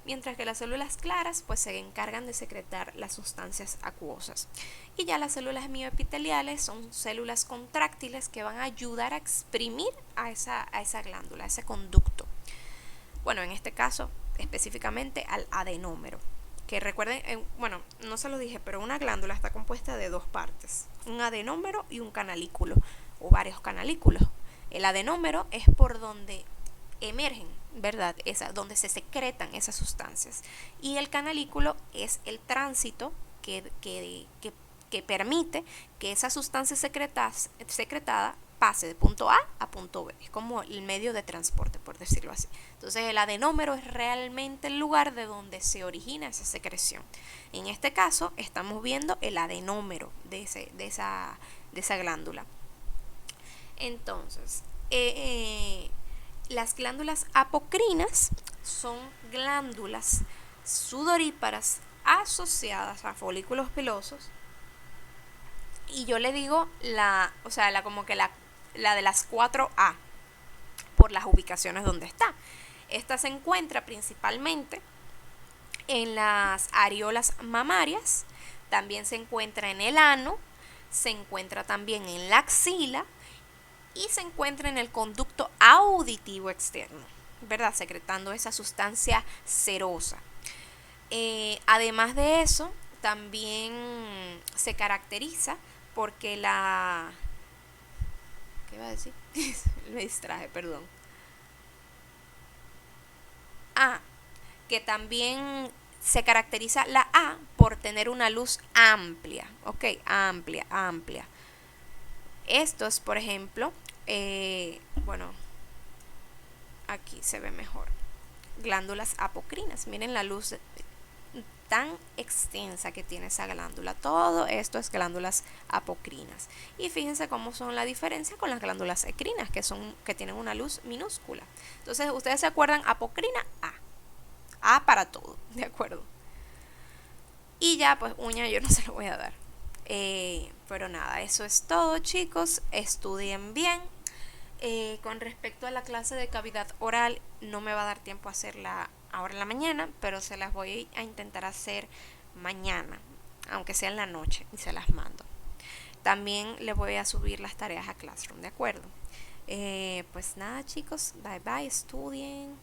mientras que las células claras pues se encargan de secretar las sustancias acuosas. Y ya las células mioepiteliales son células contráctiles que van a ayudar a exprimir a esa glándula, a ese conducto. Bueno, en este caso específicamente al adenómero, que recuerden, no se lo dije, pero una glándula está compuesta de dos partes, un adenómero y un canalículo, o varios canalículos. El adenómero es por donde emergen, ¿verdad?, donde se secretan esas sustancias, y el canalículo es el tránsito que permite que esa sustancia secretada pase de punto A a punto B. Es como el medio de transporte, por decirlo así. Entonces el adenómero es realmente el lugar de donde se origina esa secreción. En este caso estamos viendo el adenómero de esa glándula. Entonces, las glándulas apocrinas son glándulas sudoríparas asociadas a folículos pilosos, y yo le digo la de las 4A por las ubicaciones donde está. Esta se encuentra principalmente en las areolas mamarias, también se encuentra en el ano, se encuentra también en la axila y se encuentra en el conducto auditivo externo, ¿verdad?, secretando esa sustancia cerosa. Además de eso, también se caracteriza porque ¿qué iba a decir? Me distraje, perdón. Que también se caracteriza la A por tener una luz amplia, ¿ok? Amplia. Esto es, por ejemplo, aquí se ve mejor. Glándulas apocrinas. Miren la luz tan extensa que tiene esa glándula. Todo esto es glándulas apocrinas. Y fíjense cómo son la diferencia con las glándulas ecrinas, que tienen una luz minúscula. Entonces, ustedes se acuerdan, apocrina, A para todo, ¿de acuerdo? Y ya, pues uña yo no se lo voy a dar. Pero nada, eso es todo, chicos. Estudien bien. Con respecto a la clase de cavidad oral, no me va a dar tiempo a hacerla ahora en la mañana, pero se las voy a intentar hacer mañana, aunque sea en la noche, y se las mando. También les voy a subir las tareas a Classroom, ¿de acuerdo? Pues nada, chicos, bye bye, estudien.